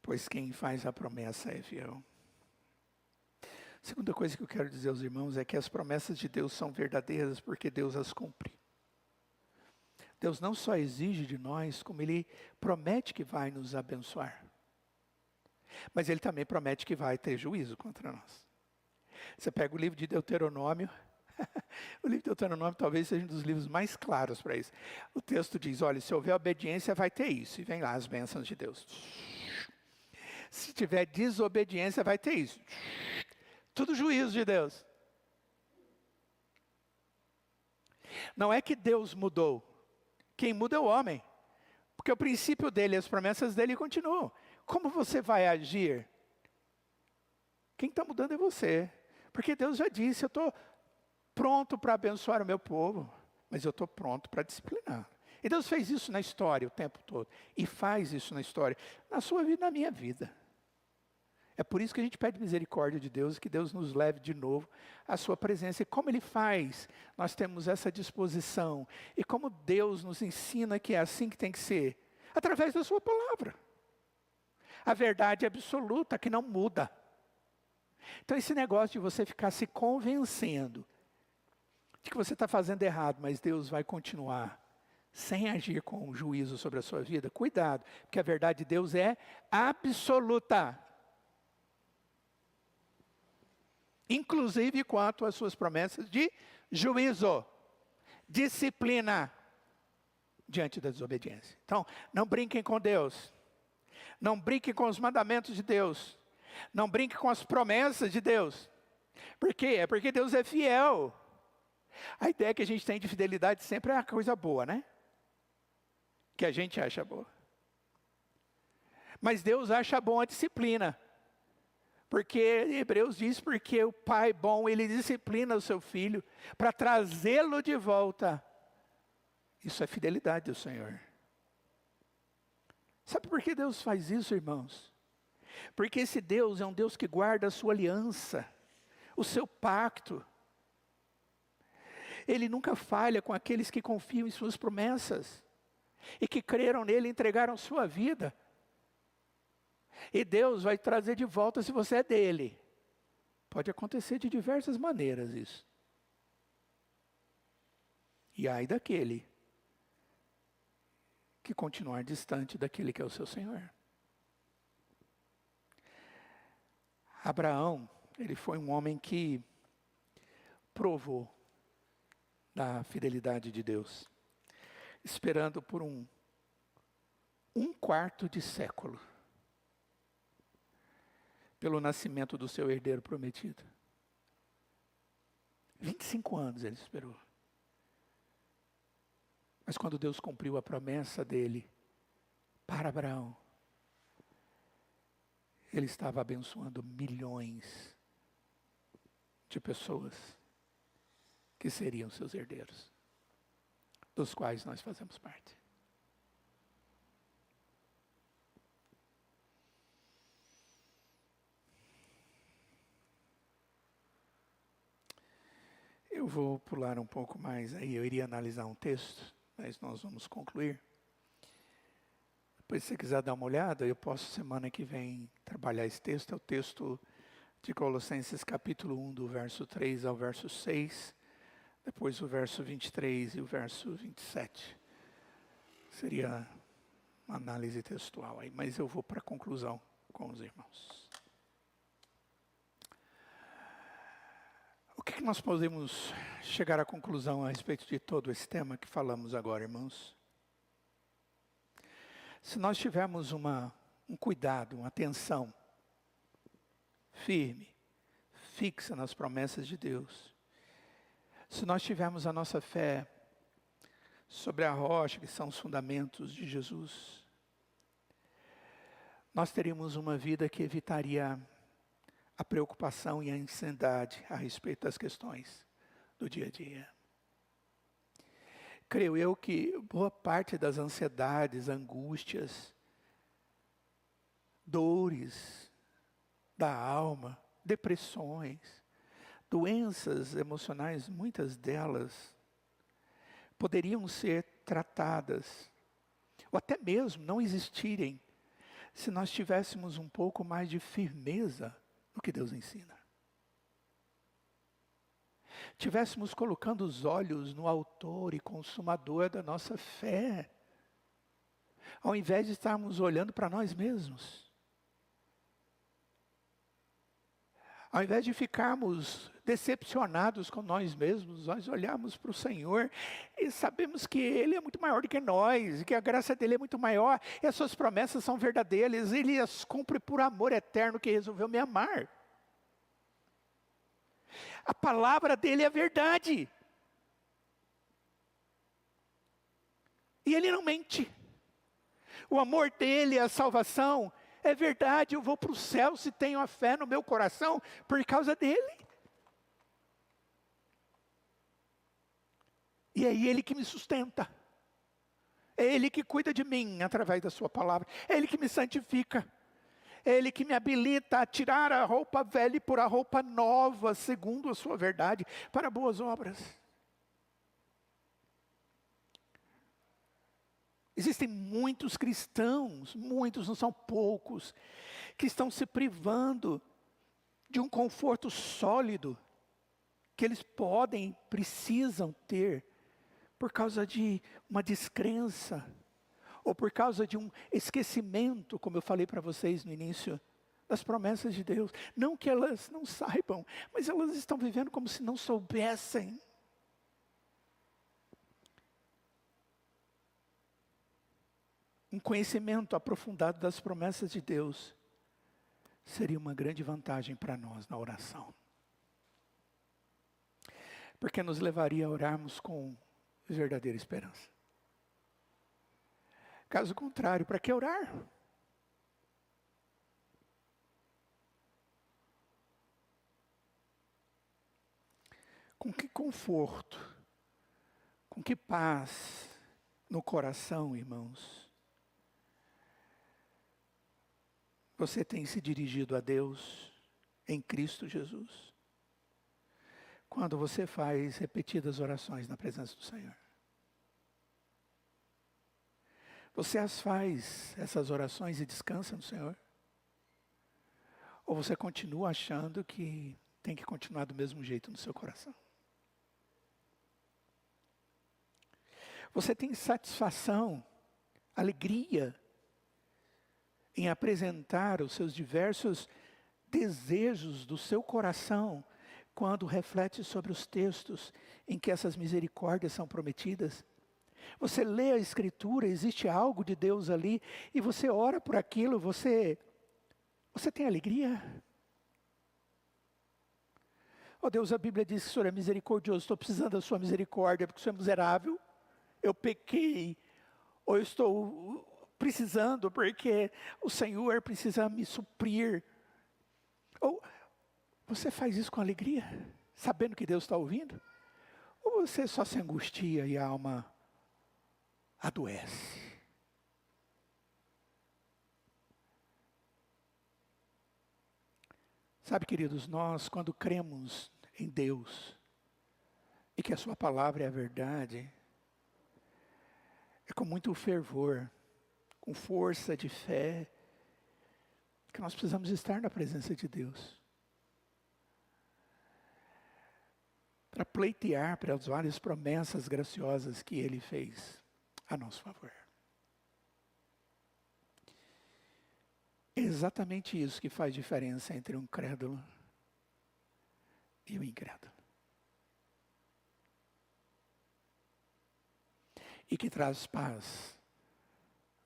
Pois quem faz a promessa é fiel. Segunda coisa que eu quero dizer aos irmãos é que as promessas de Deus são verdadeiras porque Deus as cumpre. Deus não só exige de nós, como Ele promete que vai nos abençoar. Mas Ele também promete que vai ter juízo contra nós. Você pega o livro de Deuteronômio, o livro de Deuteronômio talvez seja um dos livros mais claros para isso. O texto diz, olha, se houver obediência vai ter isso, e vem lá as bênçãos de Deus. Se tiver desobediência vai ter isso. Tudo juízo de Deus. Não é que Deus mudou. Quem muda é o homem. Porque o princípio dele, as promessas dele continuam. Como você vai agir? Quem está mudando é você. Porque Deus já disse, eu estou pronto para abençoar o meu povo, mas eu estou pronto para disciplinar. E Deus fez isso na história o tempo todo. E faz isso na história, na sua vida e na minha vida. É por isso que a gente pede misericórdia de Deus, que Deus nos leve de novo à sua presença. E como Ele faz, nós temos essa disposição. E como Deus nos ensina que é assim que tem que ser, através da sua palavra. A verdade absoluta que não muda. Então esse negócio de você ficar se convencendo de que você está fazendo errado, mas Deus vai continuar sem agir com juízo sobre a sua vida, cuidado, porque a verdade de Deus é absoluta. Inclusive quanto às suas promessas de juízo, disciplina diante da desobediência. Então, não brinquem com Deus. Não brinquem com os mandamentos de Deus. Não brinquem com as promessas de Deus. Por quê? É porque Deus é fiel. A ideia que a gente tem de fidelidade sempre é uma coisa boa, né? Que a gente acha boa. Mas Deus acha bom a disciplina. Porque Hebreus diz, porque o pai bom, ele disciplina o seu filho para trazê-lo de volta. Isso é fidelidade do Senhor. Sabe por que Deus faz isso, irmãos? Porque esse Deus é um Deus que guarda a sua aliança, o seu pacto. Ele nunca falha com aqueles que confiam em suas promessas e que creram nele e entregaram sua vida. E Deus vai trazer de volta se você é dele. Pode acontecer de diversas maneiras isso. E ai daquele que continuar distante daquele que é o seu Senhor. Abraão, ele foi um homem que provou da fidelidade de Deus, esperando por um quarto de século, pelo nascimento do seu herdeiro prometido. 25 anos ele esperou. Mas quando Deus cumpriu a promessa dele para Abraão, ele estava abençoando milhões de pessoas que seriam seus herdeiros, dos quais nós fazemos parte. Eu vou pular um pouco mais aí, eu iria analisar um texto, mas nós vamos concluir. Depois, se você quiser dar uma olhada, eu posso semana que vem trabalhar esse texto. É o texto de Colossenses capítulo 1, do verso 3 ao verso 6. Depois o verso 23 e o verso 27. Seria uma análise textual aí, mas eu vou para a conclusão com os irmãos. O que nós podemos chegar à conclusão a respeito de todo esse tema que falamos agora, irmãos? Se nós tivermos um cuidado, uma atenção firme, fixa nas promessas de Deus, se nós tivermos a nossa fé sobre a rocha, que são os fundamentos de Jesus, nós teríamos uma vida que evitaria a preocupação e a ansiedade a respeito das questões do dia a dia. Creio eu que boa parte das ansiedades, angústias, dores da alma, depressões, doenças emocionais, muitas delas poderiam ser tratadas, ou até mesmo não existirem, se nós tivéssemos um pouco mais de firmeza no que Deus ensina. Tivéssemos colocando os olhos no autor e consumador da nossa fé, ao invés de estarmos olhando para nós mesmos. Ao invés de ficarmos decepcionados com nós mesmos, nós olhamos para o Senhor e sabemos que Ele é muito maior do que nós, e que a graça dEle é muito maior, e as suas promessas são verdadeiras, Ele as cumpre por amor eterno que resolveu me amar. A palavra dEle é verdade. E Ele não mente. O amor dEle, a salvação, é verdade. Eu vou para o céu se tenho a fé no meu coração por causa dEle. E é Ele que me sustenta. É Ele que cuida de mim através da sua palavra. É Ele que me santifica. É Ele que me habilita a tirar a roupa velha e pôr a roupa nova, segundo a sua verdade, para boas obras. Existem muitos cristãos, muitos, não são poucos, que estão se privando de um conforto sólido que eles podem, precisam ter, por causa de uma descrença, ou por causa de um esquecimento, como eu falei para vocês no início, das promessas de Deus. Não que elas não saibam, mas elas estão vivendo como se não soubessem. Um conhecimento aprofundado das promessas de Deus seria uma grande vantagem para nós na oração. Porque nos levaria a orarmos com verdadeira esperança. Caso contrário, para que orar? Com que conforto, com que paz no coração, irmãos, você tem se dirigido a Deus em Cristo Jesus? Quando você faz repetidas orações na presença do Senhor. Você as faz, essas orações, e descansa no Senhor? Ou você continua achando que tem que continuar do mesmo jeito no seu coração? Você tem satisfação, alegria em apresentar os seus diversos desejos do seu coração quando reflete sobre os textos em que essas misericórdias são prometidas? Você lê a Escritura, existe algo de Deus ali, e você ora por aquilo, você tem alegria? Oh Deus, a Bíblia diz que o Senhor é misericordioso, estou precisando da sua misericórdia, porque o Senhor é miserável, eu pequei, ou eu estou precisando, porque o Senhor precisa me suprir. Ou você faz isso com alegria, sabendo que Deus está ouvindo? Ou você só se angustia e a alma adoece? Sabe, queridos, nós quando cremos em Deus, e que a sua palavra é a verdade, é com muito fervor, com força de fé, que nós precisamos estar na presença de Deus. Para pleitear pelas várias promessas graciosas que Ele fez a nosso favor. É exatamente isso que faz diferença entre um crédulo e um incrédulo. E que traz paz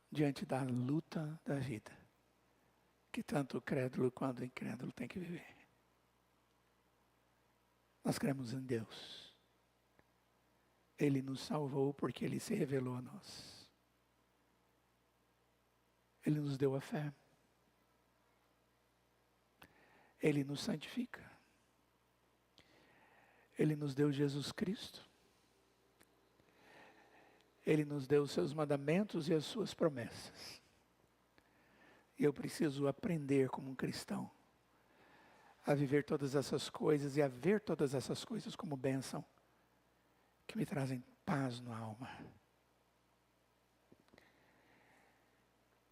diante da luta da vida, que tanto o crédulo quanto o incrédulo tem que viver. Nós cremos em Deus. Ele nos salvou porque Ele se revelou a nós. Ele nos deu a fé. Ele nos santifica. Ele nos deu Jesus Cristo. Ele nos deu os seus mandamentos e as suas promessas. E eu preciso aprender como um cristão a viver todas essas coisas e a ver todas essas coisas como bênção, que me trazem paz na alma.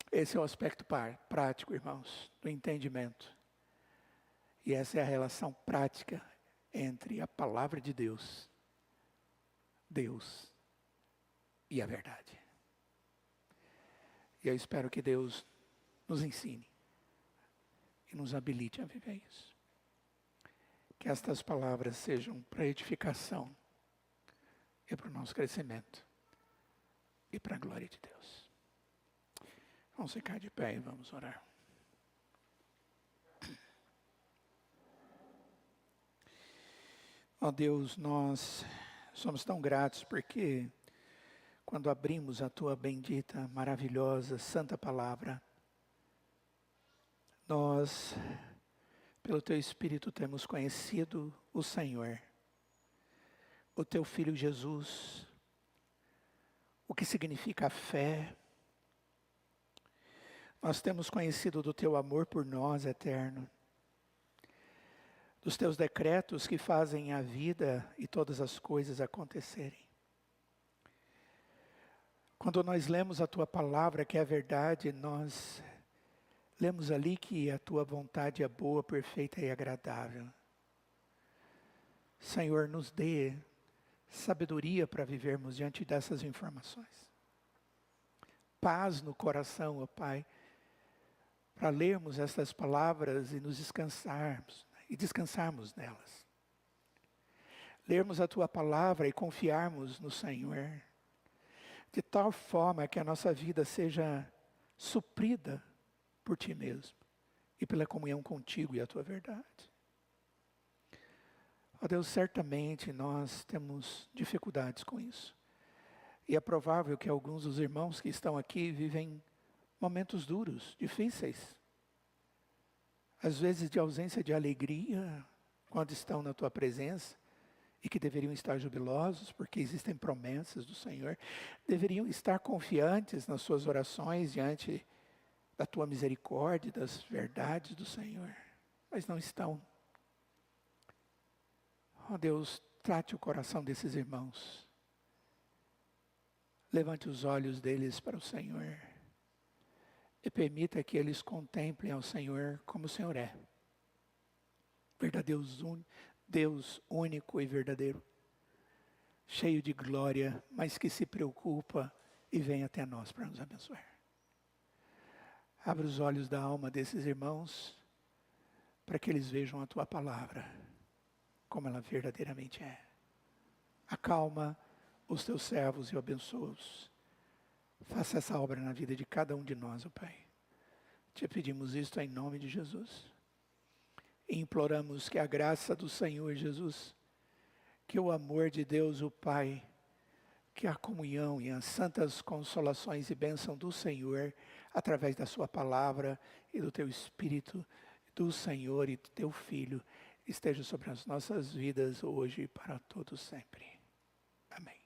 Esse é o aspecto prático, irmãos, do entendimento. E essa é a relação prática entre a palavra de Deus, Deus e a verdade. E eu espero que Deus nos ensine e nos habilite a viver isso. Que estas palavras sejam para edificação e para o nosso crescimento e para a glória de Deus. Vamos ficar de pé e vamos orar. Ó Deus, nós somos tão gratos porque quando abrimos a Tua bendita, maravilhosa, santa palavra, nós, pelo Teu Espírito, temos conhecido o Senhor. o teu Filho Jesus, o que significa a fé. Nós temos conhecido do teu amor por nós, eterno, dos teus decretos que fazem a vida e todas as coisas acontecerem. Quando nós lemos a tua palavra, que é a verdade, nós lemos ali que a tua vontade é boa, perfeita e agradável. Senhor, nos dê sabedoria para vivermos diante dessas informações. Paz no coração, ó Pai, para lermos essas palavras e nos descansarmos, e descansarmos nelas. Lermos a tua palavra e confiarmos no Senhor, de tal forma que a nossa vida seja suprida por ti mesmo e pela comunhão contigo e a tua verdade. Ó Deus, certamente nós temos dificuldades com isso. E é provável que alguns dos irmãos que estão aqui vivem momentos duros, difíceis. Às vezes de ausência de alegria, quando estão na tua presença, e que deveriam estar jubilosos, porque existem promessas do Senhor. Deveriam estar confiantes nas suas orações diante da tua misericórdia, das verdades do Senhor. Mas não estão. Ó Deus, trate o coração desses irmãos. Levante os olhos deles para o Senhor. E permita que eles contemplem ao Senhor como o Senhor é. Verdadeiro Deus único e verdadeiro. Cheio de glória, mas que se preocupa e vem até nós para nos abençoar. Abra os olhos da alma desses irmãos, para que eles vejam a tua palavra, como ela verdadeiramente é. Acalma os teus servos e abençoa-os. Faça essa obra na vida de cada um de nós, ó Pai. Te pedimos isto em nome de Jesus. E imploramos que a graça do Senhor Jesus, que o amor de Deus, o Pai, que a comunhão e as santas consolações e bênção do Senhor, através da sua palavra e do teu Espírito, do Senhor e do teu Filho, esteja sobre as nossas vidas hoje e para todos sempre. Amém.